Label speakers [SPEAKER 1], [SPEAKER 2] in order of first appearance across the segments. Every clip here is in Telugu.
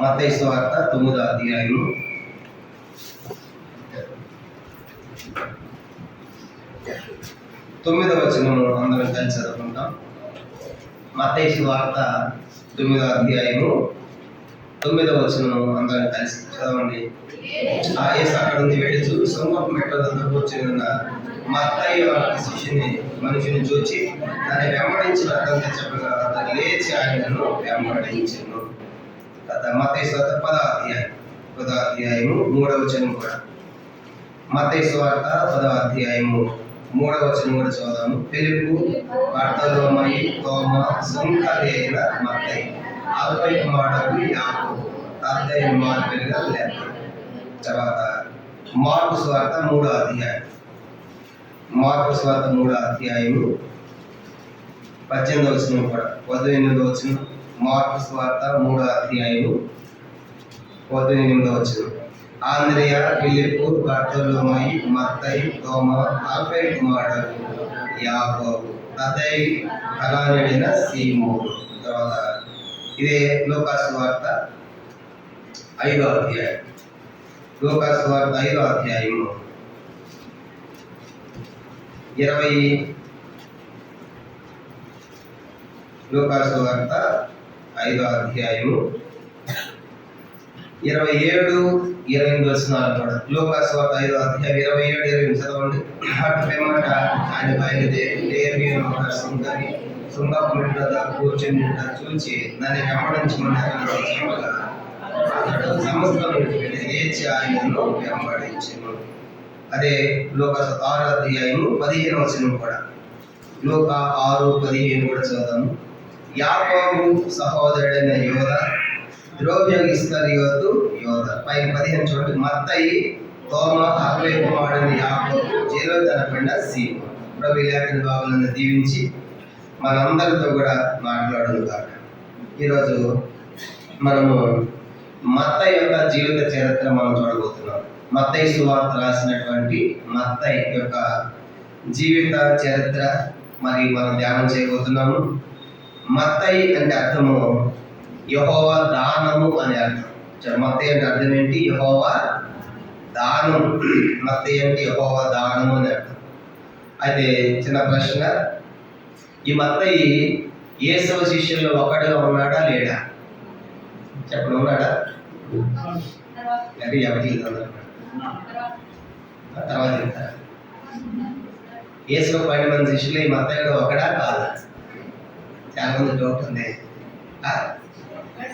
[SPEAKER 1] మత్తయి సువార్త 9వ అధ్యాయము 9వ వచనము అందరం కలిసి చదువుకుంటాం. మత్తయి సువార్త 9వ అధ్యాయము 9వ వచనము అందరం కలిసి చదవండి. యేసు అక్కడ ఉంది వెళ్ళి సుంకపు మెట్ల దగ్గర కూర్చున్న మత్తయి మనిషిని చూచి దాన్ని వెంబడించిన అతనితో చెప్పగా అతను లేచి ఆయనను వెంబడించెను. మత్తయి సువార్త 10వ అధ్యాయము 3వ వచనం కూడా. మత్తయి సువార్త 10వ అధ్యాయము 3వ వచనం కూడా చదువుదాము. ఫిలిప్పు, బర్తలోమయి, తోమ, సుంకరి అయిన మత్తయి, ఆల్ఫయి కుమారుడు యాకోబు, తద్దయి మార్పెలుగా లేక. తర్వాత మార్కు సువార్త 3వ అధ్యాయం. మార్కు సువార్త 3వ అధ్యాయము 18వ వచనం కూడా 18వ వచనం. మార్కు సువార్త 3వ అధ్యాయము 18వ వచనం. ఆంద్రేయ, ఫిలిప్పు, బర్తలోమయి, మత్తయి, తోమ, ఆల్ఫయి కుమారుడు యాకోబు, తద్దయి కనానీయుడైన సీమోను. తర్వాత ఇదే లూకా సువార్త 5వ అధ్యాయం. లూకా సువార్త 5వ అధ్యాయము 20. లూకా సువార్త 5వ అధ్యాయము 27, 28 వచనాలు కూడా. లూకా సువార్త 5వ అధ్యాయం 27, 28 చదవండి. అటు పిమ్మట ఆయన బయలుదేరి లేవి ఒక సుంకపు మెట్ల దగ్గర కూర్చొని చూచి దాన్ని వెంబడించమని చెప్పగా అతడు సమస్తం లేచి ఆయనను వెంబడించెను. అదే లూకా 6వ అధ్యాయము 15వ వచనం కూడా. లూకా 6:15 కూడా చదువుదాము. యాకోబు సహోదరుడైన యోధ, ద్రోహి ఇస్కరియోతు యోధ. పైన 15 చూడండి. మత్తయి, తోమ, ఆల్ఫయి కుమారుడైన యాకోబు, జేలోతనపడిన సీమోను. ప్రభు లేఖన భావాలను దీవించి మనందరితో కూడా మాట్లాడును కాక. ఈరోజు మనము మత్తయి యొక్క జీవిత చరిత్ర మనం చూడబోతున్నాం. మత్తయి సువార్త రాసినటువంటి మత్తయి యొక్క జీవిత చరిత్ర మరి మనం ధ్యానం చేయబోతున్నాము. మత్తయి అంటే అర్థము యెహోవా దానము అని అర్థం. మత్తయి అంటే అర్థం ఏంటి? యెహోవా దానం. మత్తయి అంటే యెహోవా దానము అని అర్థం. అయితే చిన్న ప్రశ్న, ఈ మత్తయి యేసు శిష్యుల్లో ఒకడుగా ఉన్నాడా లేడా? చెప్పండి, ఉన్నాడా? అంటే ఎవరికి తర్వాత చెప్తారా? యేసులో 12 మంది శిష్యులు ఈ మత్తయి కూడా ఒకడా కాదా? చాలా మంది డౌట్ ఉంది.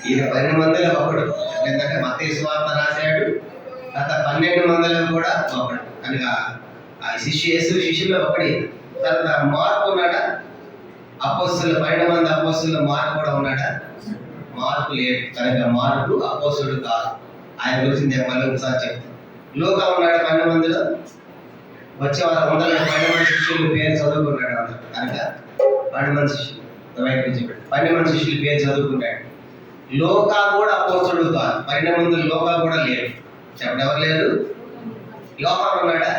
[SPEAKER 1] ఈయన 12 మందిలో ఒకడు. ఎందుకంటే మత్తయి సువార్త రాశాడు, తర్వాత 12 మందిలో కూడా ఒకడు కనుక ఆ యేసు శిష్యుల్లో ఒకటి. తర్వాత మార్కు ఉన్నాడా? అపోస్తలులు 12 మంది అపోస్తలులు మార్కు కూడా ఉన్నాడా? మార్కు లేడు కనుక మార్కు అపోస్తలుడు కాదు. ఆయన గురించి నేను మళ్ళీ ఒకసారి చెప్తాను. లూకా ఉన్నాడు 12 మందిలో. వచ్చే వారు 12 మంది శిష్యులు పేరు చదువుకున్నాడు అందరు కనుక 12 మంది శిష్యులు 12 మంది శిష్యులు పేరు చదువుకుంటాడు. లూకా కూడా అపోస్తలుడు కాదు. 12 మంది లూకా కూడా లేడు. చెప్పండి, ఎవరు లేరు? యోహాను ఉన్నాడా?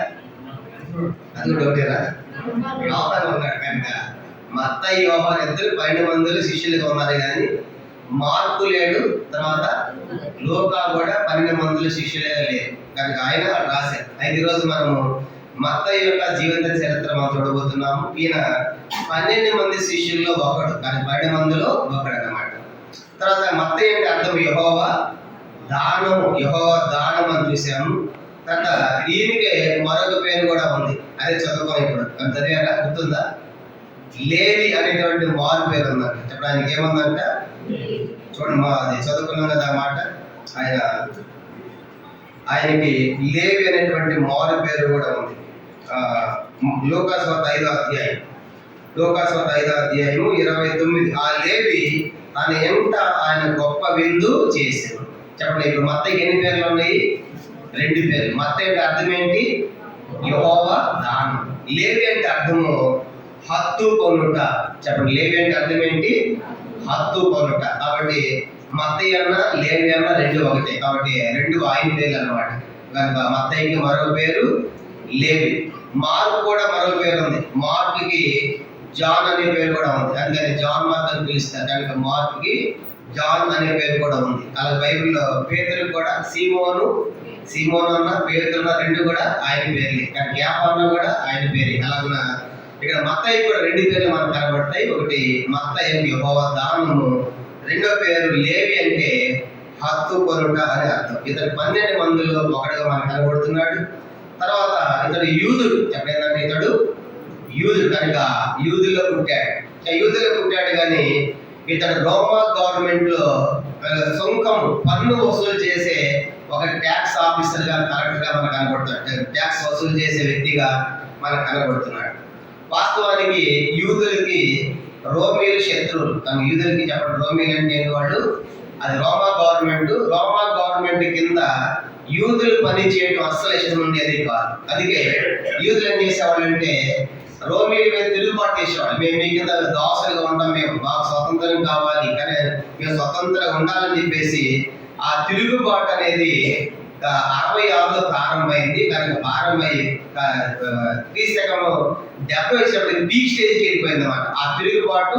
[SPEAKER 1] అది కూడా ఒకటేనా? యోహాను ఉన్నాడు కనుక మత్తయి, యోహాను ఇద్దరు 12 మందిలో శిష్యులుగా ఉన్నారు కానీ మార్కు లేడు. తర్వాత లూకా కూడా 12 మందిలో శిష్యులుగా లేరు కనుక ఆయన రాశారు. అయితే ఈరోజు మనము మత్తయి యొక్క జీవిత చరిత్ర మనం చూడబోతున్నాము. ఈయన 12 మంది శిష్యుల్లో ఒకడు కానీ 12 మందిలో ఒకడు అన్నమాట. తర్వాత మత్తయి అంటే అర్థం యెహోవా దానం. యెహోవా దానం అని చూసాము. తర్వాత ఈయనకి మరొక పేరు కూడా ఉంది, అదే చదువుకోని ఇప్పుడు చదివారా? గుర్తుందా? లేవి అనేటువంటి మారు పేరు ఉందంట. చెప్పడం ఆయనకి ఏముందంట చూడండి, అది చదువుకున్నాం కదా మాట. ఆయనకి లేవి అనేటువంటి మారు పేరు కూడా ఉంది. లూకా సువార్త 5వ అధ్యాయం. లూకా సువార్త 5వ అధ్యాయము 29. ఆ లేవి తన ఎంట ఆయన గొప్ప విందు చేశాడు. చెప్పండి, ఇప్పుడు మత్తయికి ఎన్ని పేర్లు ఉన్నాయి? 2 పేర్లు. మత్తయి అంటే అర్థం ఏంటి? యెహోవా దానం. లేవి అంటే అర్థము హత్తు కొనుట. చెప్పండి, లేవి అంటే అర్థం ఏంటి? హత్తు కొనుట. కాబట్టి మత్తయి అన్న లేవి అన్న 2 ఒకటే. కాబట్టి 2 ఆయన పేర్లు అన్నమాట. కనుక మత్తయికి మరో పేరు లేవి. మార్కు కూడా మరో పేరు ఉంది. మార్కుకి జాన్ అనే పేరు కూడా ఉంది. అందుకని జాన్ మార్క్ అని పిలుస్తారు. కనుక మార్కుకి జాన్ అనే పేరు కూడా ఉంది. అలా బైబిల్లో పేతురు కూడా సీమోను అన్న పేతురు అన్న రెండు కూడా ఆయన పేర్లే, కానీ కేఫా అన్న కూడా ఆయన పేరే. అలాగున ఇక్కడ మత్తయి కూడా రెండు పేర్లు మనకు కనబడతాయి. ఒకటి మత్తయి అంటే యెహోవా దానము, రెండో పేరు లేవి అంటే హత్తు కొనుట అని అర్థం. ఇతడు 12 మందిలో ఒకటిగా మనకు కనబడుతున్నాడు. తర్వాత ఇతడు యూదుడు, చెప్పేందంటే ఇతడు యూదుడు కనుక యూదుల్లో పుట్టాడు. కానీ ఇతడు రోమా గవర్నమెంట్ లో పన్ను వసూలు చేసే ఒక ట్యాక్స్ ఆఫీసర్ గా, కలెక్టర్ గా మనకు కనబడుతున్నాడు. ట్యాక్స్ వసూలు చేసే వ్యక్తిగా మనకు కనబడుతున్నాడు. వాస్తవానికి యూదులకి రోమీలు శత్రువులు. కానీ యూదులకి చెప్పండి, రోమీలు అంటే వాళ్ళు అది రోమా గవర్నమెంట్ కింద యూదులు పని చేయడం అస్సలు ఇష్టం ఉండేది కాదు. అందుకే యూదులు ఏం చేసేవాళ్ళు అంటే రోమీల మీద తిరుగుబాటు చేసేవాళ్ళు. మేము మీ కింద దాసులుగా ఉంటాం, మాకు స్వతంత్రం కావాలి, కానీ మేము స్వతంత్రంగా ఉండాలని చెప్పేసి ఆ తిరుగుబాటు అనేది 66లో ప్రారంభమైంది. కనుక క్రీస్తకము 70 పీక్ స్టేజ్కి వెళ్ళిపోయింది అన్నమాట. ఆ తిరుగుబాటు,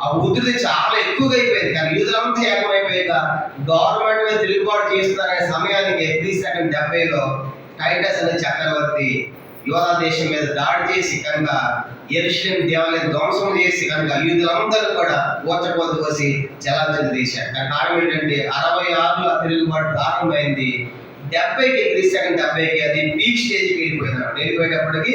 [SPEAKER 1] ఆ ఉధృతి చాలా ఎక్కువగా అయిపోయింది. కానీ యూదులంతా ఏకమైపోయాక గవర్నమెంట్ మీద తిరుగుబాటు చేస్తున్నారనే సమయానికి క్రీస్తకం 70లో టైటస్ అనే చక్రవర్తి యోధా దేశం మీద దాడి చేసి కనుక యెరూషలేము దేవాలయం ధ్వంసం చేసి కనుక యూదులందరూ కూడా ఓచపోతు కోసి చలాచలు తీశారు. కానీ కారణం ఏంటంటే 66లో ఆ తిరుగుబాటు ప్రారంభమైంది. 70కి క్రీస్తకం 70కి అది పీక్ స్టేజ్కి వెళ్ళిపోయేటప్పటికి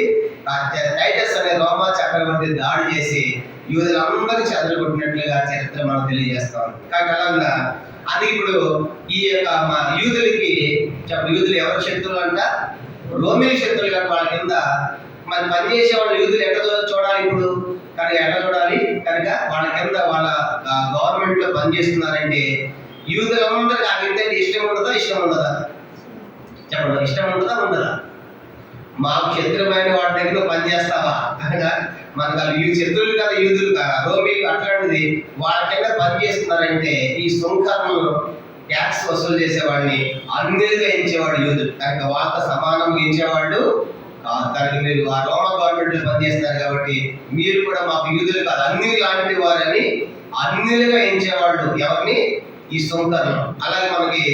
[SPEAKER 1] టైటస్ అనే రోమా చక్రవర్తి దాడి చేసి యూదులందరూ చెదరగొట్టినట్లుగా చరిత్ర మనం తెలియజేస్తాం. కాబట్టి అలాగా అది ఇప్పుడు ఈ యొక్క యూదులు ఎవరి శత్రువులు అంట? రోమిల శత్రువులు. కానీ వాళ్ళ కింద మరి పనిచేసే వాళ్ళు యూదులు ఎక్కడ చూడాలి ఇప్పుడు? కానీ ఎక్కడ చూడాలి? కనుక వాళ్ళ కింద వాళ్ళ గవర్నమెంట్ లో పనిచేస్తున్నారంటే యూదులందరికీ ఆ వ్యక్తి అంటే ఇష్టం ఉండదా? చెప్పండి, ఇష్టం ఉండదా? మాకు శత్రుమైన వాడి దగ్గర పనిచేస్తావా? అనగా మనకు శత్రువులు కదా యూదులు కదా, రోమీలు అట్లాంటిది. వాళ్ళ కింద పనిచేస్తున్నారంటే ఈ సుంకర్ను ట్యాక్స్ వసూలు చేసేవాడిని అన్నిలుగా ఎంచేవాడు యూదులు. కనుక వాళ్ళతో సమానంగా ఎంచేవాళ్ళు కాదు. కనుక మీరు ఆ రోమా గవర్నమెంట్ లో పనిచేస్తారు కాబట్టి మీరు కూడా మాకు యూదులు కాదు, అన్ని లాంటి వారని అన్నిలుగా ఎంచేవాళ్ళు ఎవరిని? ఈ సుంకర్ను. అలాగే మనకి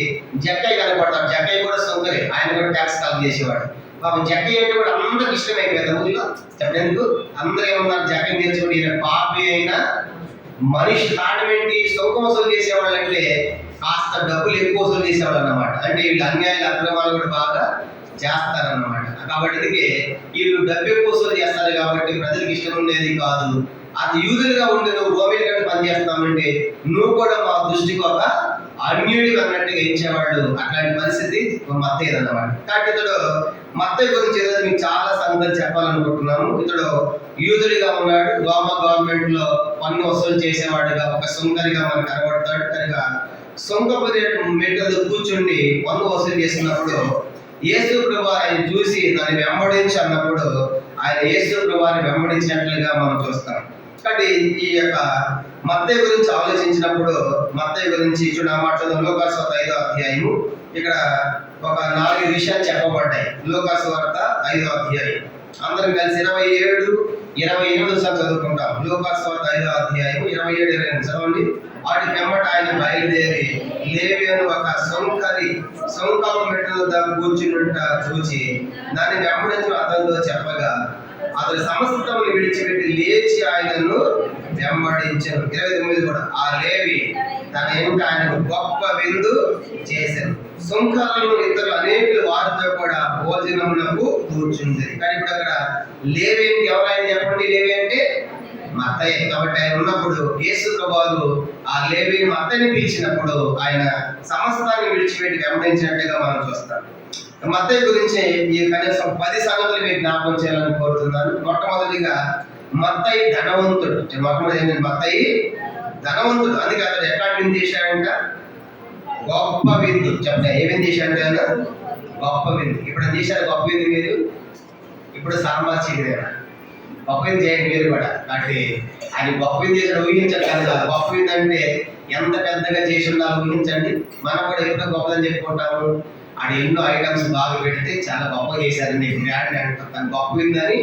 [SPEAKER 1] జక్కయ్య కనపడతాడు. జక్కయ్య కూడా సుంకరే, ఆయన కూడా ట్యాక్స్ కలెక్ట్ చేసేవాడు. పాపం జక్కయ్య అంటే కూడా అందరికి ఇష్టమైపోయింది ఊరిలో. చెప్పేందుకు అందరూ ఏమన్నారు? జక్కయ్య నేర్చుకుని ఈయన పాపి అయినా మనిషి. కారణం ఏంటి? సుంకం వసూలు చేసేవాళ్ళు అంటే కాస్త డబ్బులు ఎక్కువ వసూలు చేసేవాళ్ళు అన్నమాట. అంటే వీళ్ళు అన్యాయాలు అక్రమాలు కూడా బాగా చేస్తారన్నమాట. కాబట్టి అందుకే వీళ్ళు డబ్బు ఎక్కువ వసూలు చేస్తారు కాబట్టి ప్రజలకు ఇష్టం ఉండేది కాదు. అది యూదులుగా ఉండి నువ్వు రోమిల కంటే పనిచేస్తామంటే నువ్వు కూడా మా దృష్టికి ఒక అన్యుడి అన్నట్టుగా ఇచ్చేవాళ్ళు. అట్లాంటి పరిస్థితి మత్తయి అన్నమాట. కాబట్టి ఇతడు మత్తయి గురించి ఈరోజు మీకు చాలా సంగతులు చెప్పాలనుకుంటున్నాము. ఇతడు యూదుడిగా ఉన్నాడు. రోమా గవర్నమెంట్ లో పన్ను వసూలు చేసేవాడుగా, ఒక సుంకరిగా మనకు కనబడతాడు. కనుక సుంకపు మెట్ల కూర్చుండి పన్ను వసూలు చేసినప్పుడు యేసు ప్రభువు ఆయన చూసి దాన్ని వెంబడించి అన్నప్పుడు ఆయన యేసు ప్రభువుని వెంబడించినట్లుగా మనం చూస్తాం. కాబట్టి ఈ యొక్క మత్తయి గురించి ఆలోచించినప్పుడు మత్తయి గురించి చూడ మాట్లాడదాం. లూకాసు వార్త 5వ అధ్యాయము. ఇక్కడ ఒక 4 విషయాలు చెప్పబడ్డాయి. లూకాసు వార్త 5వ అధ్యాయం అందరం కలిసి 27, 28 చదువుకుంటాం. లూకాసు వార్త 5వ అధ్యాయం 27, 28 చదవండి. వాటి వెంబట ఆయన బయలుదేరి లేవి అని ఒక సుంకపు మెట్ల వద్ద కూర్చుంట చూచి దాన్ని వెంబడించి అతనితో చెప్పగా అతని సమస్తమును విడిచిపెట్టి లేచి ఆయనను వెంబడించాను. 29 కూడా ఆ లేవి తన ఏమిటి ఆయనకు గొప్ప విందు చేశాను. సుంకరులను ఇతరులు అనేకులు వారితో కూడా భోజనమునకు కూర్చుంది. కానీ ఇప్పుడు అక్కడ లేవి ఏంటి? ఎవరైనా చెప్పండి. లేవి అంటే మత్తయి. కాబట్టి ఆయన ఉన్నప్పుడు యేసు ప్రభువు ఆ లేవిని మత్తయిని పిలిచినప్పుడు ఆయన సమస్తాన్ని విడిచిపెట్టి వెంబడించినట్టుగా మనం చూస్తాం. మత్తయి గురించి ఈ కనీసం 10 సంగతులు మీకు జ్ఞాపకం చేయాలని కోరుతున్నాను. మొట్టమొదటిగా మత్తయి ధనవంతుడు. మత్తయి ధనవంతుడు. అందుకే అతడు ఎట్లా విందు చేశాడంట? గొప్ప విందు. చెప్పండి, ఏ విందు చేశాడంటే ఆయన? గొప్ప విందు. ఇప్పుడు చేశారు గొప్ప విందు మీరు? ఇప్పుడు సాంబార్ చికెన్ గొప్ప విందు చేయండి మీరు కూడా. కాబట్టి ఆయన గొప్ప విందు చేశాడు ఊహించట్లేదు కాదు. గొప్ప విందు అంటే ఎంత పెద్దగా చేసి ఉండాలి ఊహించండి. మనం కూడా ఎప్పుడో గొప్పదని చెప్పుకుంటాము. ఆడ ఎన్నో ఐటమ్స్ బాగా పెడితే చాలా గొప్ప చేశారండి, గ్రాండ్ అంటారు. దాన్ని గొప్ప విందని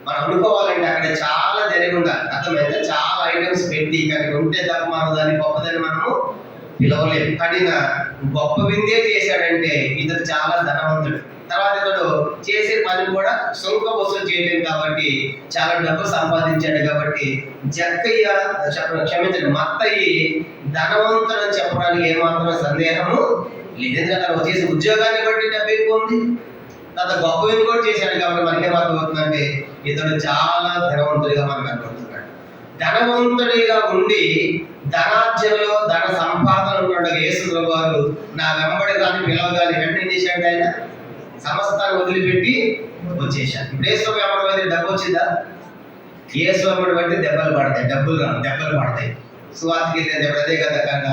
[SPEAKER 1] మనం అనుకోవాలంటే అక్కడ చాలా జరిగి ఉండాలి. అర్థమైతే చాలా ఐటమ్స్ పెట్టి కనుక ఉంటే తప్ప మనం దాన్ని గొప్పదని మనము పిలవలేదు. కానీ గొప్ప విందే చేశాడంటే ఇతడు చాలా ధనవంతుడు. తర్వాత ఇతడు చేసే పని కూడా సుంక వసూలు చేయలేదు కాబట్టి చాలా డబ్బు సంపాదించాడు కాబట్టి జక్కయ్య క్షమించండి మత్తయి ధనవంతుడు అని చెప్పడానికి ఏమాత్రం సందేహము లేదు. ఎందుకంటే అతను చేసే ఉద్యోగాన్ని బట్టి డబ్బు ఎక్కువ ఉంది. తర్వాత గొప్ప విందు కూడా చేశాడు కాబట్టి మనకేమాత్రం అవుతుందంటే ఇతడు చాలా ధనవంతుడిగా మనకు కనబడుతున్నాడు. ధనవంతుడిగా ఉండి ధనార్జనలో ధన సంపాదన ఉండగా యేసు వారు నా వెంబడి దాన్ని పిలవగానే వెంటనే చేశాడు. ఆయన సమస్తాన్ని వదిలిపెట్టి వచ్చేసాడు. ఇప్పుడు యేసు వెంబడి అయితే డబ్బు వచ్చిందా? యేసు వెంబడి బట్టి దెబ్బలు పడతాయి, దెబ్బలు పడతాయి. సువార్తకి అదే కదా కాక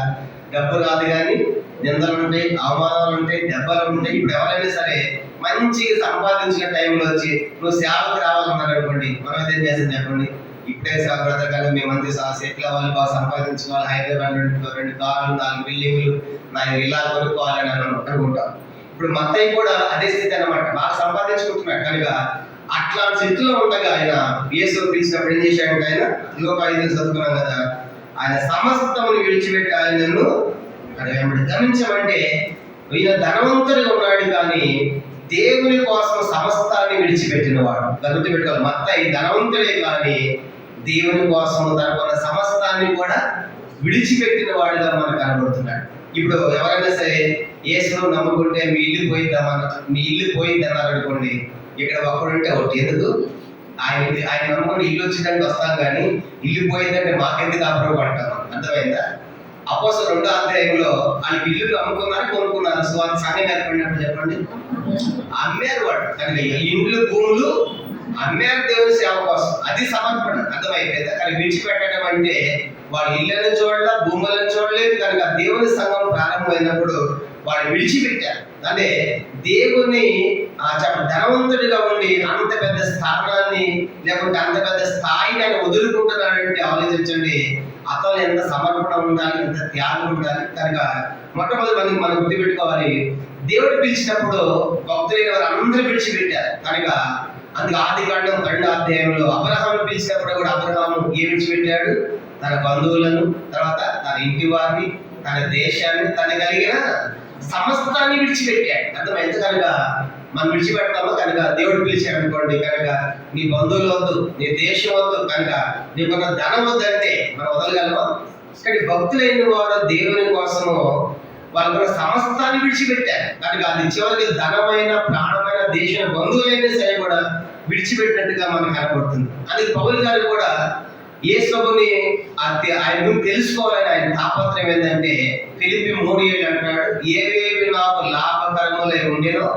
[SPEAKER 1] డబ్బు రాదు కానీ నిందలు ఉంటాయి, అవమానాలు ఉంటాయి, దెబ్బలు ఉంటాయి. ఇప్పుడు ఎవరైనా సరే మంచిగా సంపాదించిన టైంలో వచ్చి నువ్వు సేవకు రావాలన్నారు అనుకోండి, మనం ఏం చేస్తాం చెప్పండి? ఇప్పుడే సేవ బ్రతకాలి, మేమంతా సెటిల్ అవ్వాలి, బాగా సంపాదించుకోవాలి, హైదరాబాద్ 2 కార్లు 4 బిల్డింగ్లు 4 ఇలా కొనుక్కోవాలని అనుకుంటాం. ఇప్పుడు మత్తయి కూడా అదే స్థితి అన్నమాట. బాగా సంపాదించుకుంటున్నాడు కనుక అట్లాంటి స్థితిలో ఉండగా ఆయన యేసు పిలిచినప్పుడు ఏం చేశాడంటే ఆయన లోక 5 చదువుకున్నాం కదా, ఆయన సమస్తమును విడిచిపెట్టి ఆయనను గమనించమంటే ఈయన ధనవంతుడిగా ఉన్నాడు కానీ దేవుని కోసం సమస్తాన్ని విడిచిపెట్టిన వాడు. గుర్తుపెట్టుకోవాలి, మత్తయి ధనవంతుడే కానీ దేవుని కోసం తనకున్న సమస్తాన్ని కూడా విడిచిపెట్టిన వాడిగా మనకు కనబడుతున్నాడు. ఇప్పుడు ఎవరైనా సరే యేసును నమ్ముకుంటే మీ ఇల్లు పోయింది అన్నారు అనుకోండి, ఇక్కడ ఒక్కడుంటే ఒకటి ఎందుకు ఆయన నమ్ముకుని ఇల్లు వచ్చిందంటే వస్తాం కానీ ఇల్లు పోయిందంటే మాకెందుకు అప్రూవ్ అర్థమైందా? అపోస్తలుల 2వ అధ్యాయంలో వాళ్ళకి ఇల్లు అమ్ముకున్నారు, కొనుక్కున్నారు. సో అది సంఘం ఏర్పడినప్పుడు చెప్పండి, అమ్మారు వాడు. కనుక ఇండ్లు భూములు అమ్మారు దేవుని సేవ కోసం. అది సమర్పణ, అర్థమైపోయిందా? కానీ విడిచిపెట్టడం అంటే వాడు ఇళ్ళను చూడలే, భూములను చూడలేదు. కనుక దేవుని సంఘం ప్రారంభమైనప్పుడు వాడు విడిచిపెట్టారు. అంటే దేవుని ధనవంతుడిగా ఉండి అంత పెద్ద స్థానాన్ని లేకుంటే అంత పెద్ద స్థాయిని ఆయన వదులుకుంటున్నాడంటే ఆలోచించండి, అతను ఎంత సమర్పణ ఉండాలి, ఎంత త్యాగం ఉండాలి. కనుక మొట్టమొదటి మనం గుర్తుపెట్టుకోవాలి, దేవుడు పిలిచినప్పుడు భక్తులైన వారు అందరూ విడిచిపెట్టారు. కనుక అందుకు ఆదికాండం 2వ అధ్యాయంలో అబ్రహాము పిలిచినప్పుడు కూడా అబ్రహాము ఏం విడిచిపెట్టాడు? తన బంధువులను, తర్వాత తన ఇంటి వారిని, తన దేశాన్ని, తన కలిగిన సమస్తాన్ని విడిచిపెట్టాడు. అర్థమైంది? కనుక మనం విడిచిపెడతాము. కనుక దేవుడు పిలిచాడు అనుకోండి, కనుక నీ బంధువులు వద్దు, నీ దేశం వద్దు, కనుక నీకున్న ధనం వద్దంటే మనం వదలగలమా? కానీ భక్తులైన వారు దేవుని కోసము వాళ్ళకున్న సమస్తాన్ని విడిచిపెట్టారు. కనుక అది చివరికి ధనమైన, ప్రాణమైన, దేశం, బంధువులైన సరే కూడా విడిచిపెట్టినట్టుగా మనకు కనబడుతుంది. అది పౌలు గారు కూడా యేసుని ఆయన తెలుసుకోవాలని ఆయన తాపత్రయం ఏంటంటే ఫిలిప్పి 3:7 అంటున్నాడు, ఏవేవి నాకు లాభకరములై ఉండేనో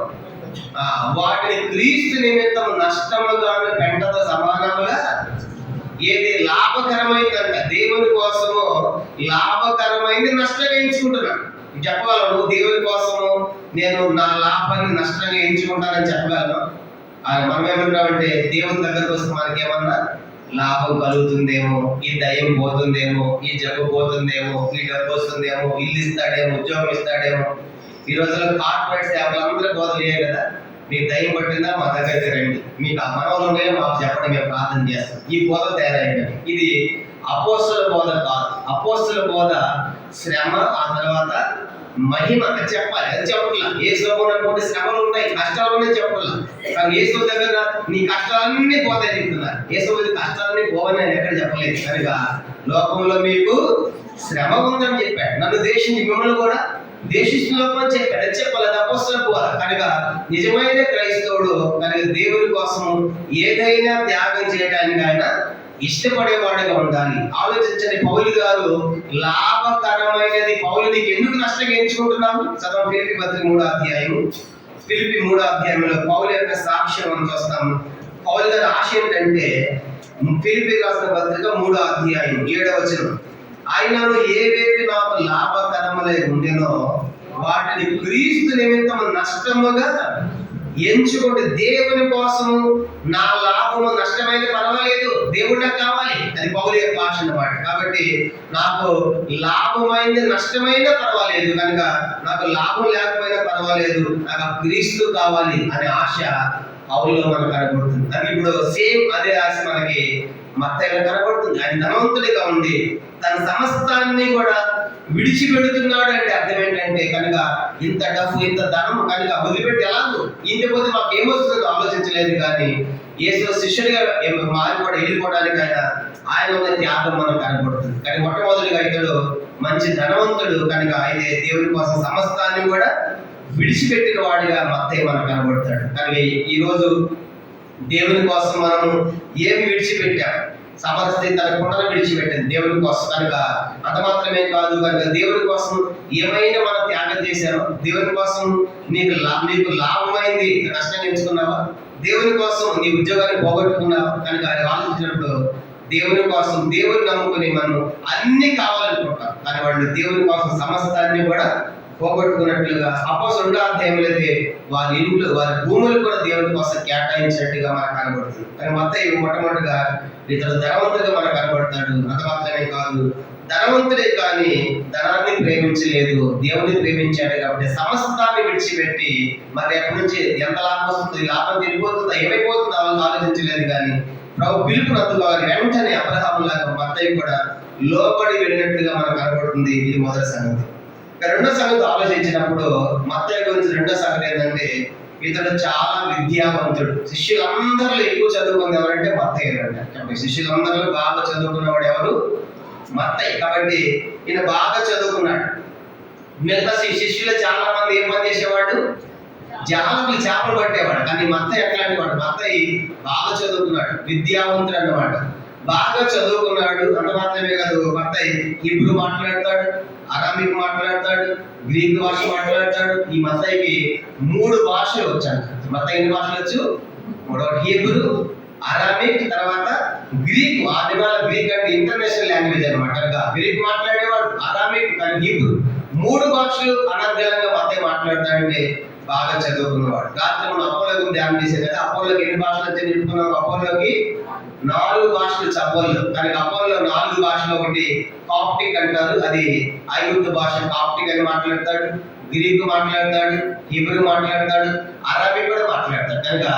[SPEAKER 1] వాటిని క్రీస్తు నిమిత్తం నష్టముగాను పెంటతో సమానముగా ఏది లాభకరమైందంట దేవుని కోసము లాభకరమైంది నష్టంగా ఎంచుకుంటున్నాడు. చెప్పగలను, నువ్వు దేవుని కోసము నేను నా లాభాన్ని నష్టంగా ఎంచుకుంటానని చెప్పగలను. మనం ఏమంటామంటే దేవుని దగ్గరకు వస్తే మనకేమన్నా లాభం కలుగుతుందేమో, ఈ దయ్యం పోతుందేమో, ఈ జబ్బు పోతుందేమో, ఈ డబ్బు వస్తుందేమో, ఇల్లు ఇస్తాడేమో, ఉద్యోగం ఇస్తాడేమో. ఈ రోజుల్లో కార్పొరేట్ సేవలు అందరూ బోధలేయే కదా, మీకు దయ్యం పట్టిందా మా దగ్గరికి రండి, మీకు ఆ మనవలు ఉన్నాయో మాకు చెప్పండి, మేము ప్రార్థన చేస్తాం. ఈ బోధ తయారైంది. ఇది అపోస్తల బోధ కాదు. అపోస్తల బోధ శ్రమ, ఆ తర్వాత మహిమ చెప్పాలి. అది చెప్పట్లా. యేసులో కూడా శ్రమలు ఉన్నాయి, కష్టాలు ఉన్నాయి చెప్పట్లా. కానీ యేసు దగ్గర నీ కష్టాలన్నీ పోతాయి చెప్తున్నారు. యేసు కష్టాలన్నీ పోవని ఆయన ఎక్కడ చెప్పలేదు. కనుక లోకంలో మీకు శ్రమ ఉందని చెప్పాడు. నన్ను దేశించి మిమ్మల్ని కూడా దేశిస్తులోకమని చెప్పాడు. అది చెప్పలేదు అపోస్తల బోధ. కనుక నిజమైన క్రైస్తవుడు కనుక దేవుని కోసం ఏదైనా త్యాగం చేయడానికి ఆయన ఇష్టపడేవాడుగా ఉండాలి. ఆలోచించండి, పౌలు గారు లాభకరమైనది పౌలు నీకు ఎందుకు నష్టంగా ఎంచుకుంటున్నావు? చదవం ఫిలిప్పి పత్రిక 3వ అధ్యాయం. ఫిలిప్పి 3వ అధ్యాయంలో పౌలు యొక్క సాక్ష్యం మనం చూస్తాం. పౌలు గారి ఆశ ఏంటంటే ఫిలిప్పి రాసిన పత్రిక 3వ అధ్యాయం 7వ వచనం, ఆయనను ఏవేవి నాకు లాభకరములై ఉండేనో వాటిని క్రీస్తు నిమిత్తం నష్టముగా ఎంచుకోండి. దేవుని కోసము నా లాభము నష్టమైతే పర్వాలేదు, దేవుడు నాకు కావాలి. అది పౌలు యొక్క ఆశ అన్నమాట. కాబట్టి నాకు లాభమైంది నష్టమైనా పర్వాలేదు, కనుక నాకు లాభం లేకపోయినా పర్వాలేదు, నాకు క్రీస్తు కావాలి అనే ఆశ పౌలులో మనకు కనబడుతుంది. అది ఇప్పుడు సేమ్ అదే ఆశ మనకి మత్తయిలో కనబడుతుంది. ఆయన ధనవంతుడిగా ఉండి తన సమస్తాన్ని కూడా విడిచిపెడుతున్నాడు అంటే అర్థం ఏంటంటే కనుక ఇంత డబ్బు ఇంత ధనం కనుక వదిలిపెట్టి ఎలాగో ఇంతపోతే మాకు ఏమొస్తుందో ఆలోచించలేదు. కానీ యేసు శిష్యుడిగా మారిపోవడం వెళ్ళిపోవడానికి ఆయన ఉన్న త్యాగం మనకు కనబడుతుంది. కానీ మొట్టమొదటిగా ఇతడు మంచి ధనవంతుడు కనుక అయితే దేవుని కోసం సమస్తాన్ని కూడా విడిచిపెట్టిన వాడిగా మత్తయి మనకు కనబడతాడు. కానీ ఈరోజు దేవుని కోసం మనము ఏమి విడిచిపెట్టాం? సమస్య తన కుండను విడిచిపెట్టింది దేవుని కోసం కనుక. అంత మాత్రమే కాదు కనుక దేవుని కోసం ఏమైనా మనం త్యాగం చేశారో, దేవుని కోసం నీకు లాభమైంది నష్టం ఎంచుకున్నావా, దేవుని కోసం నీ ఉద్యోగాన్ని పోగొట్టుకున్నావా కనుక అది ఆలోచించినప్పుడు దేవుని కోసం దేవుని నమ్ముకుని మనం అన్ని కావాలనుకుంటాం. కానీ వాళ్ళు దేవుని కోసం సమస్తాన్ని కూడా పోగొట్టుకున్నట్లుగా అపోస్తలుల అధ్యాయంలో అయితే వారి ఇంట్లో వారి భూములు కూడా దేవుని కోసం కేటాయించినట్టుగా మనకు కనబడుతుంది. కానీ మత్తయి మొట్టమొదటిగా ఇతడు ధనవంతుడిగా మనకు కనబడతాడు. అంత మాత్రమే కాదు, ధనవంతుడే కానీ ధనాన్ని ప్రేమించలేదు, దేవుని ప్రేమించాడు. కాబట్టి సమస్తాన్ని విడిచిపెట్టి మరి ఎక్కడి నుంచి ఎంత లాభం వస్తుంది, లాభం తిరిగిపోతుందా, ఏమైపోతుందా వాళ్ళు ఆలోచించలేదు. కానీ ప్రభు పిలుపునందుకు వారి వెంటనే అబ్రహాము లాగా మత్తయి కూడా లోబడి వెళ్ళినట్టుగా మనకు కనబడుతుంది. ఇది మొదటి సంగతి. రెండో సంగతి ఆలోచించినప్పుడు మత్తయి గురించి రెండో సంగతి ఏంటంటే ఇతడు చాలా విద్యావంతుడు. శిష్యులందరిలో ఎక్కువ చదువుకుంది ఎవరంటే మత్తయి అంట. శిష్యులందరిలో బాగా చదువుకున్నవాడు ఎవరు? మత్తయి. కాబట్టి ఈయన బాగా చదువుకున్నాడు. మిగతా శిష్యులు చాలా మంది ఏం పని చేసేవాడు? జాలకులు చేపలు పట్టేవాడు. కానీ మత్తయి ఎట్లాంటి వాడు? మత్తయి బాగా చదువుకున్నాడు, విద్యావంతుడు అన్నమాట. బాగా చదువుకున్నాడు. అంత మాత్రమే కాదు, మత్తయి హీబ్రూ మాట్లాడతాడు, అరామిక్ మాట్లాడతాడు, గ్రీక్ భాష మాట్లాడతాడు. ఈ మత్తయికి 3 భాషలు వచ్చాడు. మత్తయి ఎన్ని భాషలు వచ్చు? 3. హీబ్రూ, అరామిక్, తర్వాత గ్రీక్. ఆ దినాల గ్రీక్ అంటే ఇంటర్నేషనల్ లాంగ్వేజ్ అనమాట. కనుక గ్రీక్ మాట్లాడేవాడు, అరామిక్, కానీ హీబ్రూ 3 భాషలు అనర్గళంగా మత్తయి మాట్లాడతాడంటే బాగా చదువుకున్నవాడు. రాత్రి మనం అపోలోకి ధ్యానం చేసాం కదా. అపోలోకి ఎన్ని భాషలు వచ్చి చెప్పుకున్నాం? అపోలోకి 4 భాషలు అపోలో. కానీ అపోలో 4 భాషలు ఒకటి కాప్టిక్ అంటారు, అది ఐగుప్తు భాష కాప్టిక్ అని మాట్లాడతాడు, గ్రీక్ మాట్లాడతాడు, హీబ్రూ మాట్లాడతాడు, అరబిక్ కూడా మాట్లాడతాడు. కనుక